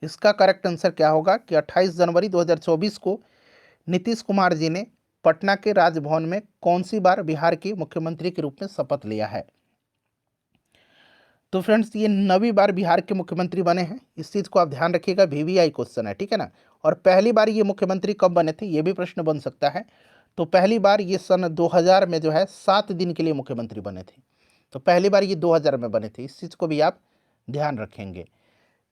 इसका करेक्ट आंसर क्या होगा कि 28 जनवरी 2024 को नीतीश कुमार जी ने पटना के राजभवन में कौन सी बार बिहार के मुख्यमंत्री के रूप में शपथ लिया है? तो फ्रेंड्स ये 9वीं बार बिहार के मुख्यमंत्री बने हैं, इस चीज़ को आप ध्यान रखिएगा, वीवीआई क्वेश्चन है, ठीक है ना। और पहली बार ये मुख्यमंत्री कब बने थे, ये भी प्रश्न बन सकता है। तो पहली बार ये सन 2000 में जो है 7 दिन के लिए मुख्यमंत्री बने थे। तो पहली बार ये 2000 में बने थे, इस चीज़ को भी आप ध्यान रखेंगे।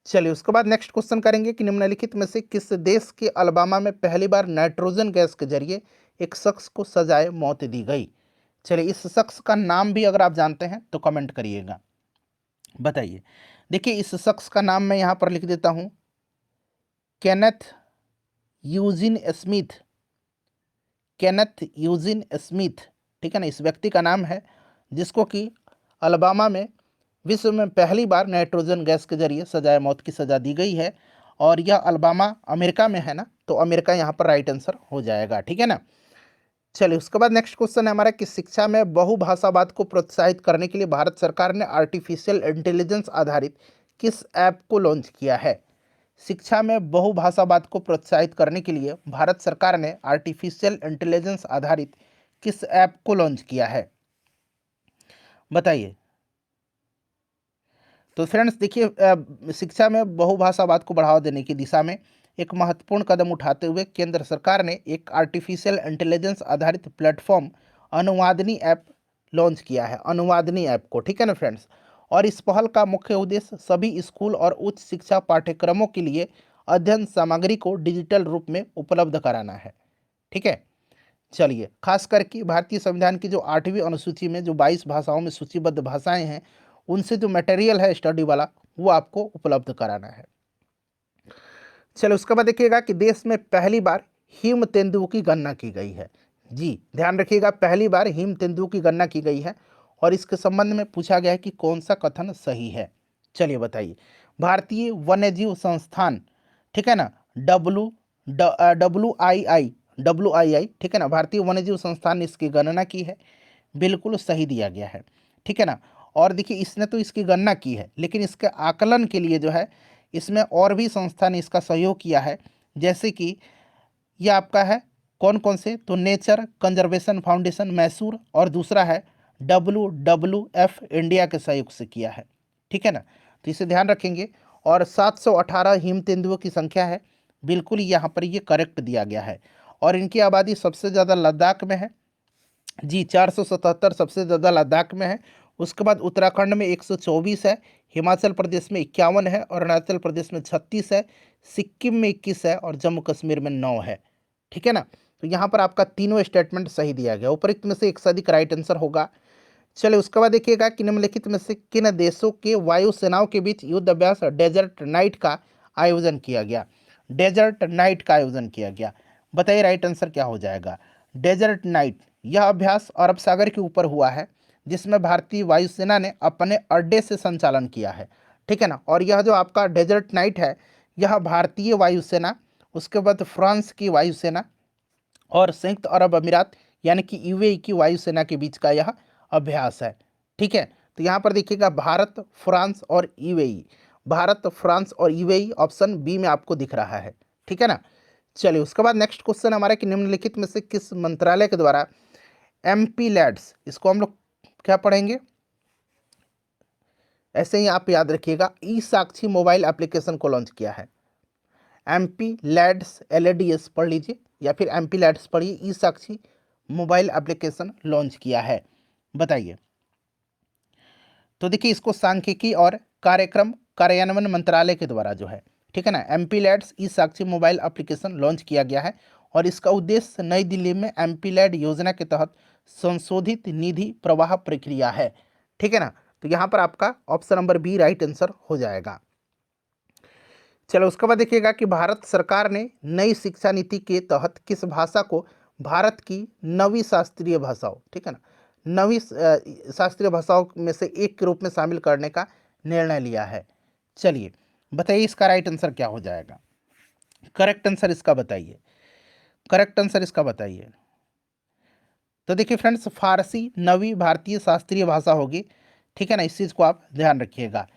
चलिए उसके बाद नेक्स्ट क्वेश्चन करेंगे कि निम्नलिखित में से किस देश के अलबामा में पहली बार नाइट्रोजन गैस के जरिए एक शख्स को सजाए मौत दी गई? चलिए इस शख्स का नाम भी अगर आप जानते हैं तो कमेंट करिएगा, बताइए। देखिए इस शख्स का नाम मैं यहाँ पर लिख देता हूँ, Kenneth Eugene Smith, Kenneth Eugene Smith, ठीक है ना, इस व्यक्ति का नाम है, जिसको कि अलबामा में विश्व में पहली बार नाइट्रोजन गैस के जरिए सजाए मौत की सजा दी गई है। और यह अलबामा अमेरिका में है ना, तो अमेरिका यहाँ पर राइट आंसर हो जाएगा, ठीक है ना। चलिए उसके बाद नेक्स्ट क्वेश्चन है हमारा कि शिक्षा में बहुभाषावाद को प्रोत्साहित करने के लिए भारत सरकार ने आर्टिफिशियल इंटेलिजेंस आधारित किस ऐप को लॉन्च किया है? शिक्षा में बहुभाषावाद को प्रोत्साहित करने के लिए भारत सरकार ने आर्टिफिशियल इंटेलिजेंस आधारित किस ऐप को लॉन्च किया है, बताइए। तो फ्रेंड्स देखिए शिक्षा में बहुभाषावाद को बढ़ावा देने की दिशा में एक महत्वपूर्ण कदम उठाते हुए केंद्र सरकार ने एक आर्टिफिशियल इंटेलिजेंस आधारित प्लेटफॉर्म अनुवादनी ऐप लॉन्च किया है, अनुवादनी ऐप को, ठीक है ना फ्रेंड्स। और इस पहल का मुख्य उद्देश्य सभी स्कूल और उच्च शिक्षा पाठ्यक्रमों के लिए अध्ययन सामग्री को डिजिटल रूप में उपलब्ध कराना है, ठीक है। चलिए खास करके भारतीय संविधान की जो 8वीं अनुसूची में जो 22 भाषाओं में सूचीबद्ध भाषाएं हैं, उनसे जो मटेरियल है स्टडी वाला वो आपको उपलब्ध कराना है। चलो उसके बाद देखिएगा कि देश में पहली बार हिम तेंदुओं की गणना की गई है। जी ध्यान रखिएगा, पहली बार हिम तेंदुओं की गणना की गई है और इसके संबंध में पूछा गया है कि कौन सा कथन सही है। चलिए बताइए। भारतीय वन्यजीव संस्थान, ठीक है ना, डब्ल्यू आई आई, ठीक है ना, भारतीय वन्यजीव संस्थान ने इसकी गणना की है, बिल्कुल सही दिया गया है, ठीक है ना। और देखिए इसने तो इसकी गणना की है, लेकिन इसके आकलन के लिए जो है इसमें और भी संस्था ने इसका सहयोग किया है, जैसे कि ये आपका है कौन कौन से, तो नेचर कंजर्वेशन फाउंडेशन मैसूर, और दूसरा है WWF इंडिया के सहयोग से किया है, ठीक है ना। तो इसे ध्यान रखेंगे। और 718 हिम तेंदुओं की संख्या है, बिल्कुल यहाँ पर ये करेक्ट दिया गया है। और इनकी आबादी सबसे ज़्यादा लद्दाख में है, जी 477 सबसे ज़्यादा लद्दाख में है। उसके बाद उत्तराखंड में 124 है, हिमाचल प्रदेश में 51 है, अरुणाचल प्रदेश में 36 है, सिक्किम में 21 है और जम्मू कश्मीर में 9 है, ठीक है ना। तो यहाँ पर आपका तीनों स्टेटमेंट सही दिया गया, उपरोक्त में से एक से अधिक राइट आंसर होगा। चलिए उसके बाद देखिएगा कि निम्नलिखित में से किन देशों के वायुसेनाओं के बीच युद्ध अभ्यास डेजर्ट नाइट का आयोजन किया गया? डेजर्ट नाइट का आयोजन किया गया, बताइए राइट आंसर क्या हो जाएगा। डेजर्ट नाइट यह अभ्यास अरब सागर के ऊपर हुआ है, जिसमें भारतीय वायुसेना ने अपने अड्डे से संचालन किया है, ठीक है ना। और यह जो आपका डेजर्ट नाइट है, यह भारतीय वायुसेना, उसके बाद फ्रांस की वायुसेना और संयुक्त अरब अमीरात यानी कि यूएई की वायुसेना के बीच का यह अभ्यास है, ठीक है। तो यहाँ पर देखिएगा भारत, फ्रांस और यूएई, भारत, फ्रांस और यूएई ऑप्शन बी में आपको दिख रहा है, ठीक है ना। चलिए उसके बाद नेक्स्ट क्वेश्चन हमारा कि निम्नलिखित में से किस मंत्रालय के द्वारा MP लैड्स, इसको हम लोग क्या पढ़ेंगे, ऐसे ही आप याद रखिएगा, ई साक्षी मोबाइल एप्लीकेशन को लॉन्च किया है। MP लैड्स LADS पढ़ लीजिए या फिर MP लैड्स पढ़िए, ई साक्षी मोबाइल एप्लीकेशन लॉन्च किया है, बताइए। तो देखिए इसको सांख्यिकी और कार्यक्रम कार्यान्वयन मंत्रालय के द्वारा जो है, ठीक है ना, MP लैड्स ई साक्षी मोबाइल एप्लीकेशन लॉन्च किया गया है। और इसका उद्देश्य नई दिल्ली में MP लैड योजना के तहत संशोधित निधि प्रवाह प्रक्रिया है, ठीक है ना। तो यहाँ पर आपका option number B right answer हो जाएगा। चलो उसके बाद देखिएगा कि भारत सरकार ने नई शिक्षा नीति के तहत किस भाषा को भारत की 9वीं शास्त्रीय भाषाओं, ठीक है ना, 9वीं शास्त्रीय भाषाओं में से एक के रूप में शामिल करने का निर्णय लिया है? चलिए बताइए इसका राइट आंसर क्या हो जाएगा, करेक्ट आंसर इसका बताइए, करेक्ट आंसर इसका बताइए। तो देखिए फ्रेंड्स फारसी 9वीं भारतीय शास्त्रीय भाषा होगी, ठीक है ना, इस चीज़ को आप ध्यान रखिएगा,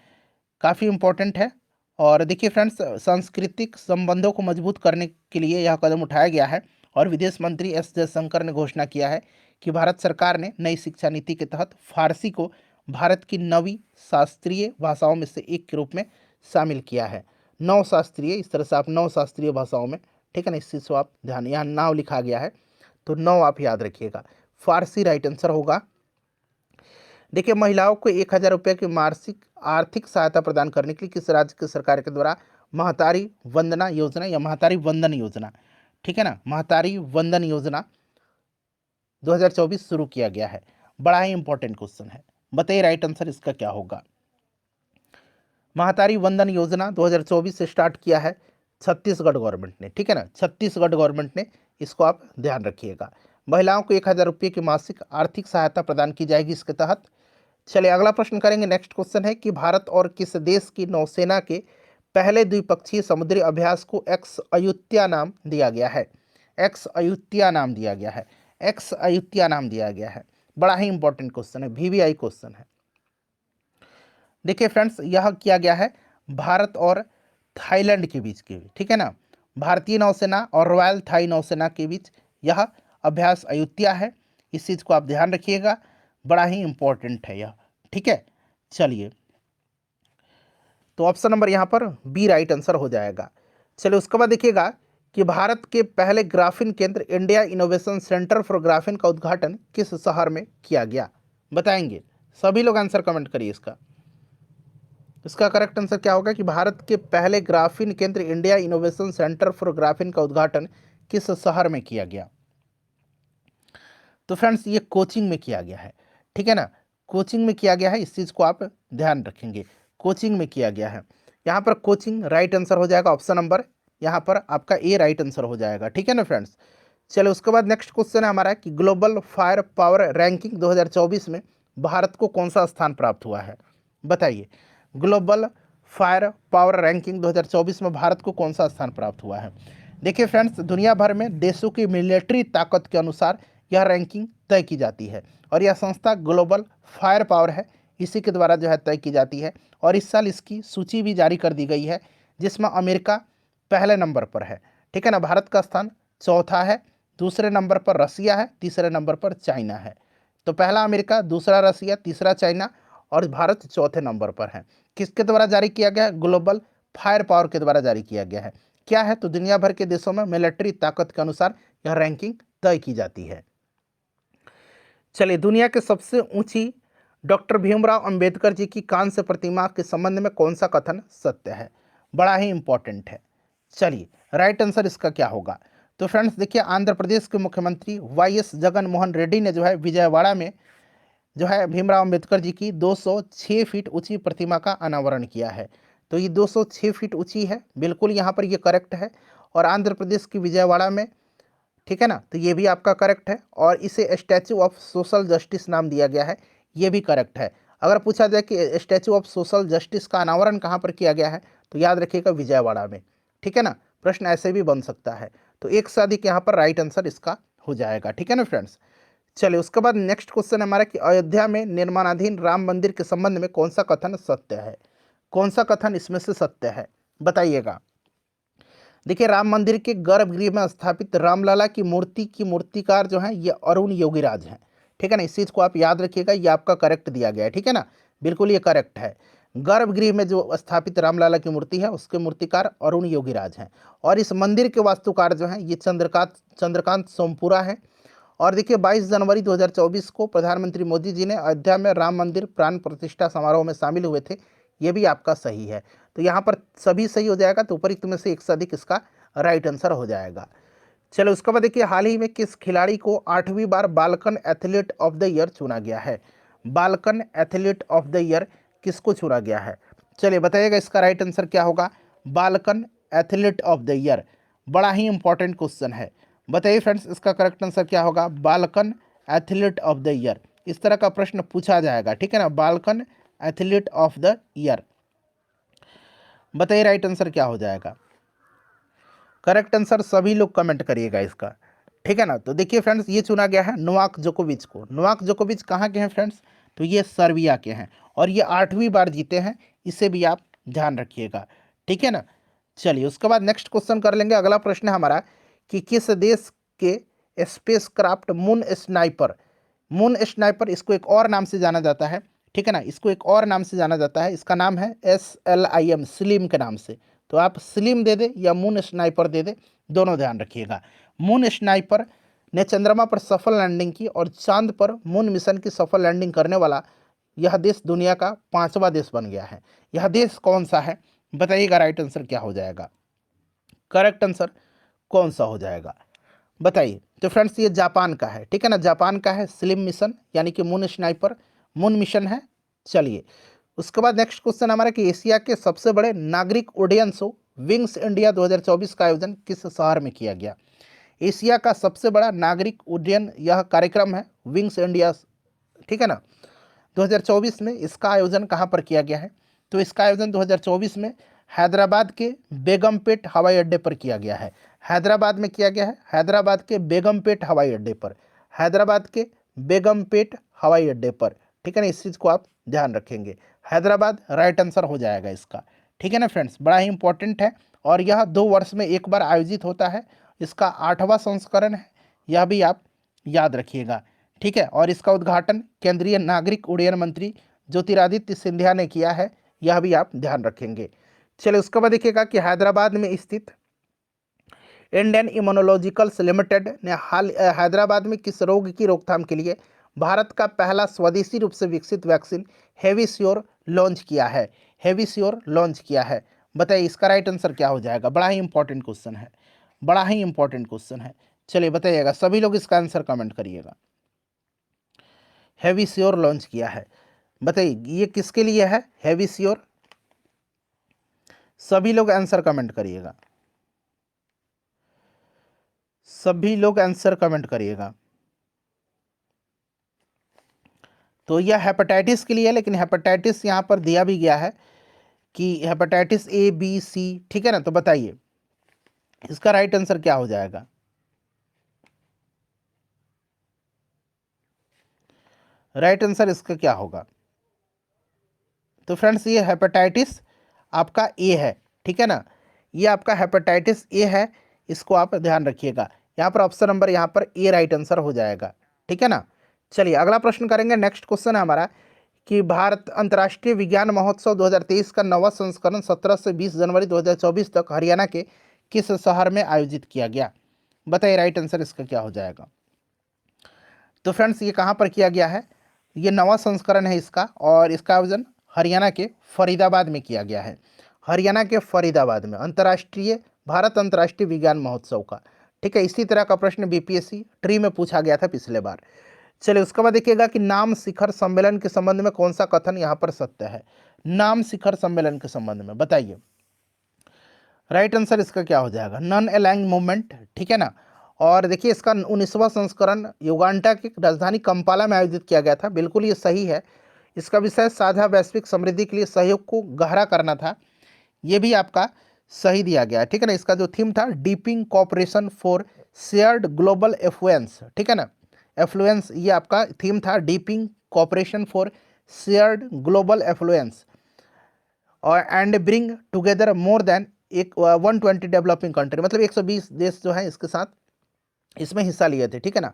काफ़ी इम्पोर्टेंट है। और देखिए फ्रेंड्स सांस्कृतिक संबंधों को मजबूत करने के लिए यह कदम उठाया गया है और विदेश मंत्री एस जयशंकर ने घोषणा किया है कि भारत सरकार ने नई शिक्षा नीति के तहत फारसी को भारत की नवी शास्त्रीय भाषाओं में से एक के रूप में शामिल किया है। नौ शास्त्रीय, इस तरह से आप नौ शास्त्रीय भाषाओं में, ठीक है ना, इस चीज़ को आप ध्यान, यहाँ नाव लिखा गया है तो नौ आप याद रखिएगा। फारसी राइट आंसर होगा। देखिए, महिलाओं को 1,000 रुपये की मासिक आर्थिक सहायता प्रदान करने के लिए किस राज्य की सरकार के द्वारा महतारी वंदना योजना या महतारी वंदन योजना, ठीक है ना, महतारी वंदन योजना 2024 शुरू किया गया है? बड़ा ही इंपॉर्टेंट क्वेश्चन है, बताइए राइट आंसर इसका क्या होगा। महतारी वंदन योजना 2024 से स्टार्ट किया है छत्तीसगढ़ गवर्नमेंट ने, ठीक है ना, छत्तीसगढ़ गवर्नमेंट ने, इसको आप ध्यान रखिएगा। महिलाओं को 1,000 रुपये की मासिक आर्थिक सहायता प्रदान की जाएगी इसके तहत। चलिए अगला प्रश्न करेंगे। नेक्स्ट क्वेश्चन है कि भारत और किस देश की नौसेना के पहले द्विपक्षीय समुद्री अभ्यास को एक्स अयुत्या नाम दिया गया है? एक्स अयुत्या नाम दिया गया है, एक्स अयुत्या नाम दिया गया है। बड़ा ही इंपॉर्टेंट क्वेश्चन है, वीवीआई क्वेश्चन है। देखिए फ्रेंड्स, यह किया गया है भारत और थाईलैंड के बीच के, ठीक है ना, भारतीय नौसेना और रॉयल थाई नौसेना के बीच यह अभ्यास अयुत्या है। इस चीज़ को आप ध्यान रखिएगा, बड़ा ही इंपॉर्टेंट है यह, ठीक है। चलिए, तो ऑप्शन नंबर यहाँ पर बी राइट आंसर हो जाएगा। चलिए उसके बाद देखिएगा कि भारत के पहले ग्राफीन केंद्र India innovation centre for graphene का उद्घाटन किस शहर में किया गया? बताएंगे सभी लोग, आंसर कमेंट करिए इसका। इसका करेक्ट आंसर क्या होगा कि भारत के पहले ग्राफीन केंद्र India innovation centre for graphene का उद्घाटन किस शहर में किया गया? तो फ्रेंड्स ये कोचिंग में किया गया है, ठीक है ना, कोचिंग में किया गया है। इस चीज़ को आप ध्यान रखेंगे, कोचिंग में किया गया है। यहाँ पर कोचिंग राइट आंसर हो जाएगा, ऑप्शन नंबर यहाँ पर आपका ए राइट आंसर हो जाएगा, ठीक है ना फ्रेंड्स। चलो उसके बाद नेक्स्ट क्वेश्चन है हमारा कि ग्लोबल फायर पावर रैंकिंग 2024 में भारत को कौन सा स्थान प्राप्त हुआ है? बताइए, ग्लोबल फायर पावर रैंकिंग 2024 में भारत को कौन सा स्थान प्राप्त हुआ है? देखिए फ्रेंड्स, दुनिया भर में देशों की मिलिट्री ताकत के अनुसार यह रैंकिंग तय की जाती है और यह संस्था ग्लोबल फायर पावर है, इसी के द्वारा जो है तय की जाती है। और इस साल इसकी सूची भी जारी कर दी गई है जिसमें अमेरिका पहले नंबर पर है, ठीक है ना, भारत का स्थान चौथा है, दूसरे नंबर पर रसिया है, तीसरे नंबर पर चाइना है। तो पहला अमेरिका, दूसरा रसिया, तीसरा चाइना और भारत चौथे नंबर पर है। किसके द्वारा जारी किया गया है? ग्लोबल फायर पावर के द्वारा जारी किया गया है। क्या है? तो दुनिया भर के देशों में मिलिट्री ताकत के अनुसार यह रैंकिंग तय की जाती है। चलिए, दुनिया के सबसे ऊंची डॉक्टर भीमराव अंबेडकर जी की कांस्य प्रतिमा के संबंध में कौन सा कथन सत्य है? बड़ा ही इंपॉर्टेंट है। चलिए राइट आंसर इसका क्या होगा? तो फ्रेंड्स देखिए, आंध्र प्रदेश के मुख्यमंत्री वाईएस जगन मोहन रेड्डी ने जो है विजयवाड़ा में जो है भीमराव अंबेडकर जी की 206 फीट ऊंची प्रतिमा का अनावरण किया है। तो ये 206 फीट ऊंची है, बिल्कुल यहाँ पर ये करेक्ट है। और आंध्र प्रदेश की विजयवाड़ा में, ठीक है ना, तो ये भी आपका करेक्ट है। और इसे स्टैचू ऑफ सोशल जस्टिस नाम दिया गया है, ये भी करेक्ट है। अगर पूछा जाए कि स्टैचू ऑफ सोशल जस्टिस का अनावरण कहाँ पर किया गया है, तो याद रखिएगा विजयवाड़ा में, ठीक है ना। प्रश्न ऐसे भी बन सकता है, तो एक से अधिक यहाँ पर राइट आंसर इसका हो जाएगा, ठीक है ना फ्रेंड्स। चलिए उसके बाद नेक्स्ट क्वेश्चन है हमारा कि अयोध्या में निर्माणाधीन राम मंदिर के संबंध में कौन सा कथन सत्य है? कौन सा कथन इसमें से सत्य है, बताइएगा। देखिए, राम मंदिर के गर्भगृह में स्थापित रामलला की मूर्तिकार जो है ये अरुण योगीराज हैं, ठीक है ना। इस चीज़ को आप याद रखिएगा, ये आपका करेक्ट दिया गया है, ठीक है ना, बिल्कुल ये करेक्ट है। गर्भगृह में जो स्थापित रामलला की मूर्ति है उसके मूर्तिकार अरुण योगीराज हैं। और इस मंदिर के वास्तुकार जो हैं ये चंद्रकांत सोमपुरा हैं। और देखिए 22 जनवरी 2024 को प्रधानमंत्री मोदी जी ने अयोध्या में राम मंदिर प्राण प्रतिष्ठा समारोह में शामिल हुए थे, ये भी आपका सही है। तो यहाँ पर सभी सही हो जाएगा, तो उपरोक्त में से एक से अधिक इसका राइट आंसर हो जाएगा। चलो उसके बाद देखिए, हाल ही में किस खिलाड़ी को 8वीं बार बालकन एथलीट ऑफ द ईयर चुना गया है? बालकन एथलीट ऑफ द ईयर किसको चुना गया है? चलिए बताइएगा इसका राइट आंसर क्या होगा। बालकन एथलीट ऑफ द ईयर, बड़ा ही इंपॉर्टेंट क्वेश्चन है, बताइए फ्रेंड्स इसका करेक्ट आंसर क्या होगा। बालकन एथलीट ऑफ द ईयर, इस तरह का प्रश्न पूछा जाएगा, ठीक है ना, बालकन एथलीट ऑफ द ईयर, बताइए राइट आंसर क्या हो जाएगा। करेक्ट आंसर सभी लोग कमेंट करिएगा इसका, ठीक है ना। तो देखिए फ्रेंड्स, ये चुना गया है नोवाक जोकोविच को। नोवाक जोकोविच कहाँ के हैं फ्रेंड्स? तो ये सर्बिया के हैं और ये 8वीं बार जीते हैं, इसे भी आप ध्यान रखिएगा, ठीक है ना। चलिए उसके बाद नेक्स्ट क्वेश्चन कर लेंगे। अगला प्रश्न है हमारा कि किस देश के स्पेस क्राफ्ट मून स्नाइपर इसको एक और नाम से जाना जाता है, ठीक है ना, इसको एक और नाम से जाना जाता है, इसका नाम है SLIM, स्लिम के नाम से। तो आप स्लिम दे दे या मून स्नाइपर दे दे, दोनों ध्यान रखिएगा। मून स्नाइपर ने चंद्रमा पर सफल लैंडिंग की और चांद पर मून मिशन की सफल लैंडिंग करने वाला यह देश दुनिया का 5वां देश बन गया है। यह देश कौन सा है बताइएगा, राइट आंसर क्या हो जाएगा, करेक्ट आंसर कौन सा हो जाएगा बताइए। तो फ्रेंड्स ये जापान का है, ठीक है ना, जापान का है स्लिम मिशन यानी कि मून स्नाइपर मून मिशन है। चलिए उसके बाद नेक्स्ट क्वेश्चन हमारा कि एशिया के सबसे बड़े नागरिक उड्डयन शो विंग्स इंडिया 2024 का आयोजन किस शहर में किया गया। एशिया का सबसे बड़ा नागरिक उड्डयन यह कार्यक्रम है विंग्स इंडिया, ठीक है ना, 2024 में इसका आयोजन कहाँ पर किया गया है। तो इसका आयोजन 2024 में हैदराबाद के बेगमपेट हवाई अड्डे पर किया गया है। हैदराबाद में किया गया है, हैदराबाद के बेगमपेट हवाई अड्डे पर, हैदराबाद के बेगमपेट हवाई अड्डे पर, ठीक है ना, इस चीज़ को आप ध्यान रखेंगे। हैदराबाद राइट आंसर हो जाएगा इसका, ठीक है ना फ्रेंड्स, बड़ा ही इंपॉर्टेंट है और यह 2 वर्ष में एक बार आयोजित होता है। इसका 8वां संस्करण है, यह भी आप याद रखिएगा, ठीक है। और इसका उद्घाटन केंद्रीय नागरिक उड्डयन मंत्री ज्योतिरादित्य सिंधिया ने किया है, यह भी आप ध्यान रखेंगे। चलिए उसके बाद देखिएगा कि हैदराबाद में स्थित इंडियन इम्यूनोलॉजिकल्स लिमिटेड ने हैदराबाद में किस रोग की रोकथाम के लिए भारत का पहला स्वदेशी रूप से विकसित वैक्सीन हेविसियोर लॉन्च किया है। हेविसियोर लॉन्च किया है, बताइए इसका राइट आंसर क्या हो जाएगा। बड़ा ही इंपॉर्टेंट क्वेश्चन है, बड़ा ही इंपॉर्टेंट क्वेश्चन है। चलिए बताइएगा, सभी लोग इसका आंसर कमेंट करिएगा। हेविसियोर लॉन्च किया है, बताइए ये किसके लिए है हेविसियोर, सभी लोग आंसर कमेंट करिएगा, सभी लोग आंसर कमेंट करिएगा। तो यह हेपेटाइटिस के लिए है, लेकिन हेपेटाइटिस यहाँ पर दिया भी गया है कि हेपेटाइटिस A B C, ठीक है ना। तो बताइए इसका राइट आंसर क्या हो जाएगा। राइट आंसर इसका क्या होगा। तो फ्रेंड्स ये हेपेटाइटिस आपका A है, ठीक है ना, ये आपका हेपेटाइटिस A है, इसको आप ध्यान रखिएगा। यहाँ पर ऑप्शन नंबर यहाँ पर A राइट आंसर हो जाएगा, ठीक है ना। चलिए अगला प्रश्न करेंगे। नेक्स्ट क्वेश्चन है हमारा कि भारत अंतर्राष्ट्रीय विज्ञान महोत्सव 2023 का 9वां संस्करण 17 से 20 जनवरी 2024 तक हरियाणा के किस शहर में आयोजित किया गया। बताइए राइट आंसर इसका क्या हो जाएगा। तो फ्रेंड्स ये कहाँ पर किया गया है, ये 9वां संस्करण है इसका, और इसका आयोजन हरियाणा के फरीदाबाद में किया गया है। हरियाणा के फरीदाबाद में अंतर्राष्ट्रीय भारत अंतर्राष्ट्रीय विज्ञान महोत्सव का, ठीक है। इसी तरह का प्रश्न BPSC ट्री में पूछा गया था पिछले बार। चलिए उसके बाद देखिएगा कि नाम शिखर सम्मेलन के संबंध में कौन सा कथन यहाँ पर सत्य है। नाम शिखर सम्मेलन के संबंध में बताइए, राइट आंसर इसका क्या हो जाएगा, नॉन अलाइंग मूवमेंट, ठीक है ना। और देखिए इसका 19वां संस्करण युगांडा की राजधानी कंपाला में आयोजित किया गया था, बिल्कुल ये सही है। इसका विषय साझा वैश्विक समृद्धि के लिए सहयोग को गहरा करना था, ये भी आपका सही दिया गया है, ठीक है ना। इसका जो थीम था deepening cooperation for shared global affluence, ठीक है ना, एफ्लुएंस, ये आपका थीम था deepening cooperation for shared global affluence और and bring together more than 120 developing country, मतलब 120 देश जो है इसके साथ इसमें हिस्सा लिए थे, ठीक है ना।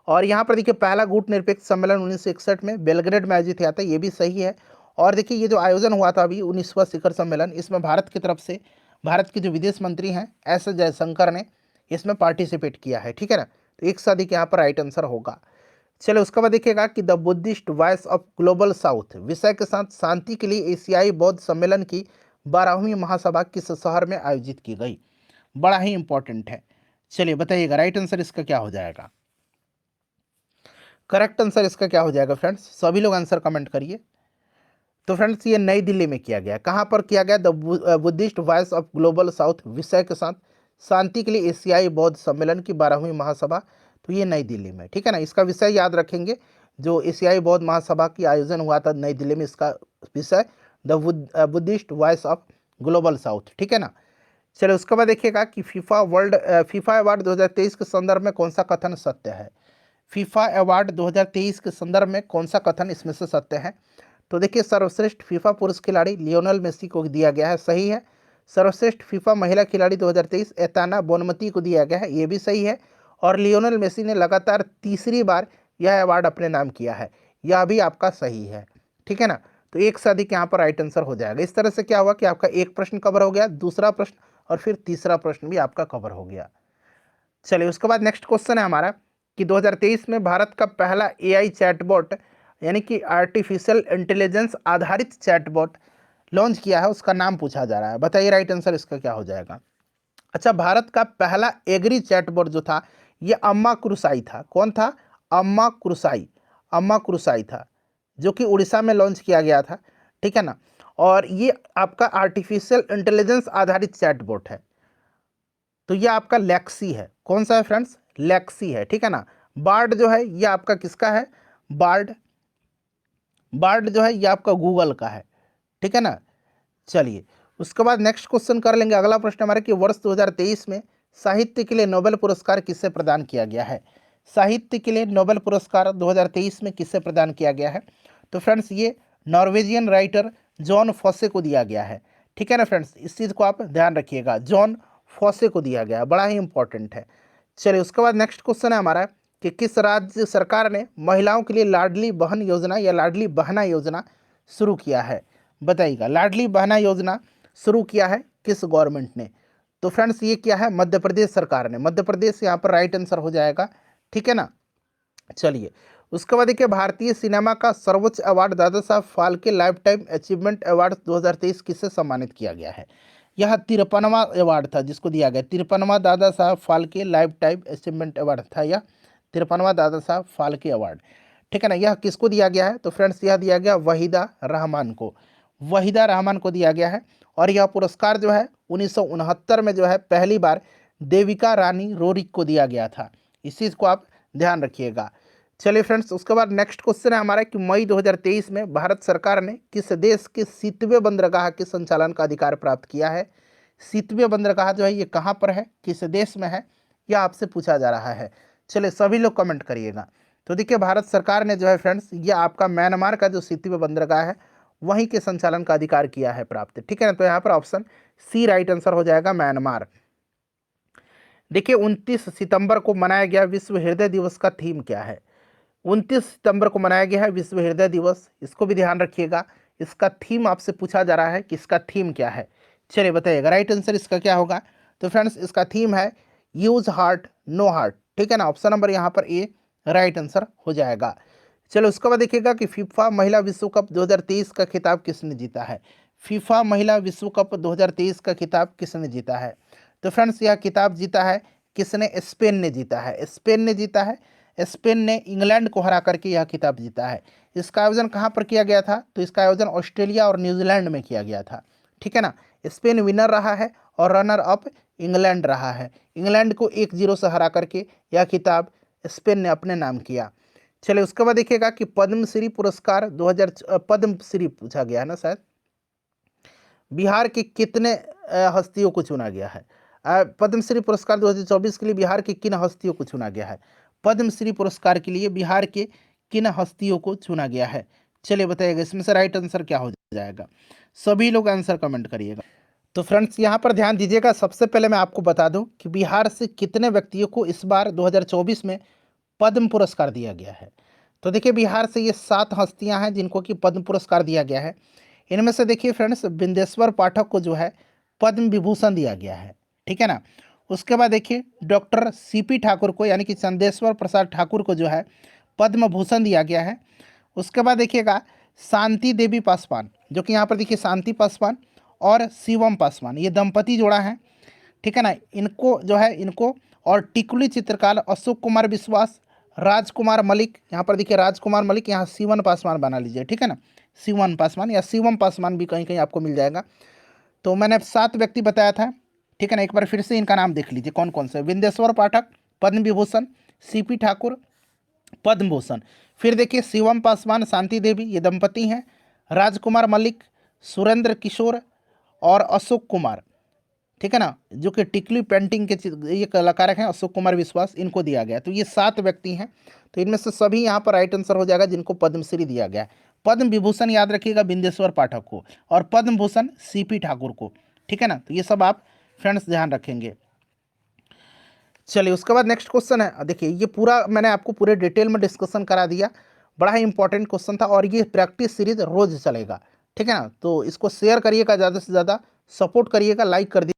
और यहाँ पर देखिए पहला गुटनिरपेक्ष सम्मेलन 1961 में बेलग्रेड में आयोजित किया था, ये भी सही है। और देखिए ये जो आयोजन हुआ था अभी 19वां शिखर सम्मेलन, इसमें भारत की तरफ से भारत के जो विदेश मंत्री हैं S जयशंकर ने इसमें पार्टिसिपेट किया है, ठीक है ना। तो एक साथ यहाँ पर राइट आंसर होगा। चलो उसके बाद देखिएगा कि the Buddhist voice of global south विषय के साथ शांति के लिए एशियाई बौद्ध सम्मेलन की 12वीं महासभा किस शहर में आयोजित की गई। बड़ा ही इंपॉर्टेंट है, चलिए बताइएगा राइट आंसर इसका क्या हो जाएगा। करेक्ट आंसर इसका क्या हो जाएगा फ्रेंड्स, सभी लोग आंसर कमेंट करिए। तो फ्रेंड्स ये नई दिल्ली में किया गया, कहाँ पर किया गया, the Buddhist voice of global south विषय के साथ शांति के लिए एशियाई बौद्ध सम्मेलन की 12वीं महासभा, तो ये नई दिल्ली में, ठीक है ना। इसका विषय याद रखेंगे, जो एशियाई बौद्ध महासभा की आयोजन हुआ था नई दिल्ली में, इसका विषय the Buddhist voice of global south, ठीक है ना। चलिए उसके बाद देखिएगा कि फीफा अवार्ड 2023 के संदर्भ में कौन सा कथन सत्य है। फीफा अवार्ड 2023 के संदर्भ में कौन सा कथन इसमें से सत्य है। तो देखिए सर्वश्रेष्ठ फीफा पुरुष खिलाड़ी लियोनेल मेसी को दिया गया है, सही है। सर्वश्रेष्ठ फीफा महिला खिलाड़ी 2023 एताना बोनमती को दिया गया है, ये भी सही है। और लियोनेल मेसी ने लगातार तीसरी बार यह अवार्ड अपने नाम किया है। यह भी आपका सही है, ठीक है ना। तो एक से अधिक यहाँ पर राइट आंसर हो जाएगा। इस तरह से क्या हुआ कि आपका एक प्रश्न कवर हो गया, दूसरा प्रश्न और फिर तीसरा प्रश्न भी आपका कवर हो गया। चलिए उसके बाद नेक्स्ट क्वेश्चन है हमारा कि 2023 में भारत का पहला एआई चैटबॉट यानी कि आर्टिफिशियल इंटेलिजेंस आधारित चैटबॉट लॉन्च किया है, उसका नाम पूछा जा रहा है। बताइए राइट आंसर इसका क्या हो जाएगा। अच्छा, भारत का पहला एग्री चैटबॉट जो था ये अम्मा कुरसाई था। कौन था? अम्मा कुरसाई। अम्मा कुरसाई था जो कि उड़ीसा में लॉन्च किया गया था, ठीक है ना। और ये आपका आर्टिफिशियल इंटेलिजेंस आधारित चैटबॉट है। तो ये आपका लेक्सी है। कौन सा है फ्रेंड्स? लेक्सी है, ठीक है ना। बार्ड जो है ये आपका किसका है? बार्ड। बार्ड जो है ये आपका गूगल का है, ठीक है ना। चलिए उसके बाद नेक्स्ट क्वेश्चन कर लेंगे। अगला प्रश्न हमारा कि वर्ष 2023 में साहित्य के लिए नोबेल पुरस्कार किसे प्रदान किया गया है? साहित्य के लिए नोबेल पुरस्कार 2023 में किसे प्रदान किया गया है? तो फ्रेंड्स ये नॉर्वेजियन राइटर जॉन फॉसे को दिया गया है, ठीक है ना फ्रेंड्स। इस चीज़ को आप ध्यान रखिएगा, जॉन फॉसे को दिया गया है, बड़ा ही इंपॉर्टेंट है। चलिए उसके बाद नेक्स्ट क्वेश्चन है हमारा कि किस राज्य सरकार ने महिलाओं के लिए लाडली बहन योजना या लाडली बहना योजना शुरू किया है? बताइएगा, लाडली बहना योजना शुरू किया है किस गवर्नमेंट ने? तो फ्रेंड्स ये क्या है? मध्य प्रदेश सरकार ने। मध्य प्रदेश यहाँ पर राइट आंसर हो जाएगा, ठीक है ना। चलिए उसके बाद देखिए भारतीय सिनेमा का सर्वोच्च award Dada Saheb Phalke life time achievement award 2023 किससे सम्मानित किया गया है? यह 53वां अवार्ड था जिसको दिया गया, 53वां Dada Saheb Phalke life time achievement award था यह, 53वां दादा साहब फाल्के अवार्ड, ठीक है ना। यह किसको दिया गया है? तो फ्रेंड्स यह दिया गया वहीदा रहमान को। वहीदा रहमान को दिया गया है। और यह पुरस्कार जो है 1969 में जो है पहली बार देविका रानी रोरिक को दिया गया था। इस चीज़ को आप ध्यान रखिएगा। चलिए फ्रेंड्स उसके बाद नेक्स्ट क्वेश्चन है हमारा कि मई 2023 में भारत सरकार ने किस देश के 7वें बंदरगाह के संचालन का अधिकार प्राप्त किया है? 7वें बंदरगाह जो है ये कहाँ पर है, किस देश में है, यह आपसे पूछा जा रहा है। चलिए सभी लोग कमेंट करिएगा। तो देखिए भारत सरकार ने जो है फ्रेंड्स ये आपका म्यांमार का जो 7वें बंदरगाह है वहीं के संचालन का अधिकार किया है प्राप्त, ठीक है ना। तो यहाँ पर ऑप्शन सी राइट आंसर हो जाएगा, म्यांमार। देखिए 29 सितंबर को मनाया गया विश्व हृदय दिवस का थीम क्या है? 29 सितंबर को मनाया गया है विश्व हृदय दिवस, इसको भी ध्यान रखिएगा। इसका थीम आपसे पूछा जा रहा है कि इसका थीम क्या है। चलिए बताइएगा राइट आंसर इसका क्या होगा। तो फ्रेंड्स इसका थीम है यूज हार्ट नो हार्ट, ठीक है ना। ऑप्शन नंबर यहाँ पर ए राइट आंसर हो जाएगा। चलो उसके बाद देखिएगा कि फीफा महिला विश्व कप 2023 का खिताब किसने जीता है? फीफा महिला विश्व कप 2023 का खिताब किसने जीता है? तो फ्रेंड्स यह खिताब जीता है किसने? स्पेन ने जीता है। स्पेन ने जीता है। स्पेन ने इंग्लैंड को हरा करके यह खिताब जीता है। इसका आयोजन कहाँ पर किया गया था? तो इसका आयोजन ऑस्ट्रेलिया और न्यूजीलैंड में किया गया था, ठीक है ना। स्पेन विनर रहा है और रनर अप इंग्लैंड रहा है। इंग्लैंड को 1-0 से हरा करके यह खिताब स्पेन ने अपने नाम किया। चलिए उसके बाद देखिएगा कि पद्मश्री पुरस्कार 2000 पद्मश्री पूछा गया है ना शायद, बिहार के कितने हस्तियों को चुना गया है? पद्मश्री पुरस्कार 2024 के लिए बिहार के किन हस्तियों को चुना गया है? पद्मश्री पुरस्कार के लिए बिहार के किन हस्तियों को चुना गया है? चलिए बताइएगा इसमें से राइट आंसर क्या हो जाएगा। सभी लोग आंसर कमेंट करिएगा। तो फ्रेंड्स यहाँ पर ध्यान दीजिएगा, सबसे पहले मैं आपको बता दूं कि बिहार से कितने व्यक्तियों को इस बार 2024 में पद्म पुरस्कार दिया गया है। तो देखिए बिहार से ये 7 हस्तियां हैं जिनको कि पद्म पुरस्कार दिया गया है। इनमें से देखिए फ्रेंड्स बिंदेश्वर पाठक को जो है पद्म विभूषण दिया गया है, ठीक है ना। उसके बाद देखिए डॉक्टर सीपी ठाकुर को यानी कि चंदेश्वर प्रसाद ठाकुर को जो है पद्म भूषण दिया गया है। उसके बाद देखिएगा शांति देवी पासवान, जो कि यहाँ पर देखिए शांति पासवान और शिवम पासवान ये दंपति जोड़ा है, ठीक है ना। इनको जो है इनको और टिकुली चित्रकार अशोक कुमार विश्वास, राजकुमार मलिक, यहाँ पर देखिए राजकुमार मलिक, यहाँ शिवन पासवान बना लीजिए, ठीक है ना। शिवन पासवान या शिवम पासवान भी कहीं कहीं आपको मिल जाएगा। तो मैंने 7 व्यक्ति बताया था, ठीक है ना। एक बार फिर से इनका नाम देख लीजिए कौन कौन से। विंदेश्वर पाठक पद्म विभूषण, सीपी ठाकुर पद्म भूषण, फिर देखिए शिवम पासवान शांति देवी ये दंपति हैं, राजकुमार मलिक, सुरेंद्र किशोर और अशोक कुमार, ठीक है ना, जो कि टिकली पेंटिंग के ये कलाकार हैं अशोक कुमार विश्वास, इनको दिया गया। तो ये 7 व्यक्ति हैं। तो इनमें से सभी यहाँ पर राइट आंसर हो जाएगा जिनको पद्मश्री दिया गया है। पद्म विभूषण याद रखिएगा बिंदेश्वर पाठक को और पद्म भूषण सीपी ठाकुर को, ठीक है ना। तो ये सब आप फ्रेंड्स ध्यान रखेंगे। चलिए उसके बाद नेक्स्ट क्वेश्चन है, देखिए ये पूरा मैंने आपको पूरे डिटेल में डिस्कशन करा दिया, बड़ा ही इंपॉर्टेंट क्वेश्चन था और ये प्रैक्टिस सीरीज रोज चलेगा, ठीक है ना। तो इसको शेयर करिएगा ज़्यादा से ज़्यादा, सपोर्ट करिएगा, लाइक कर दीजिए।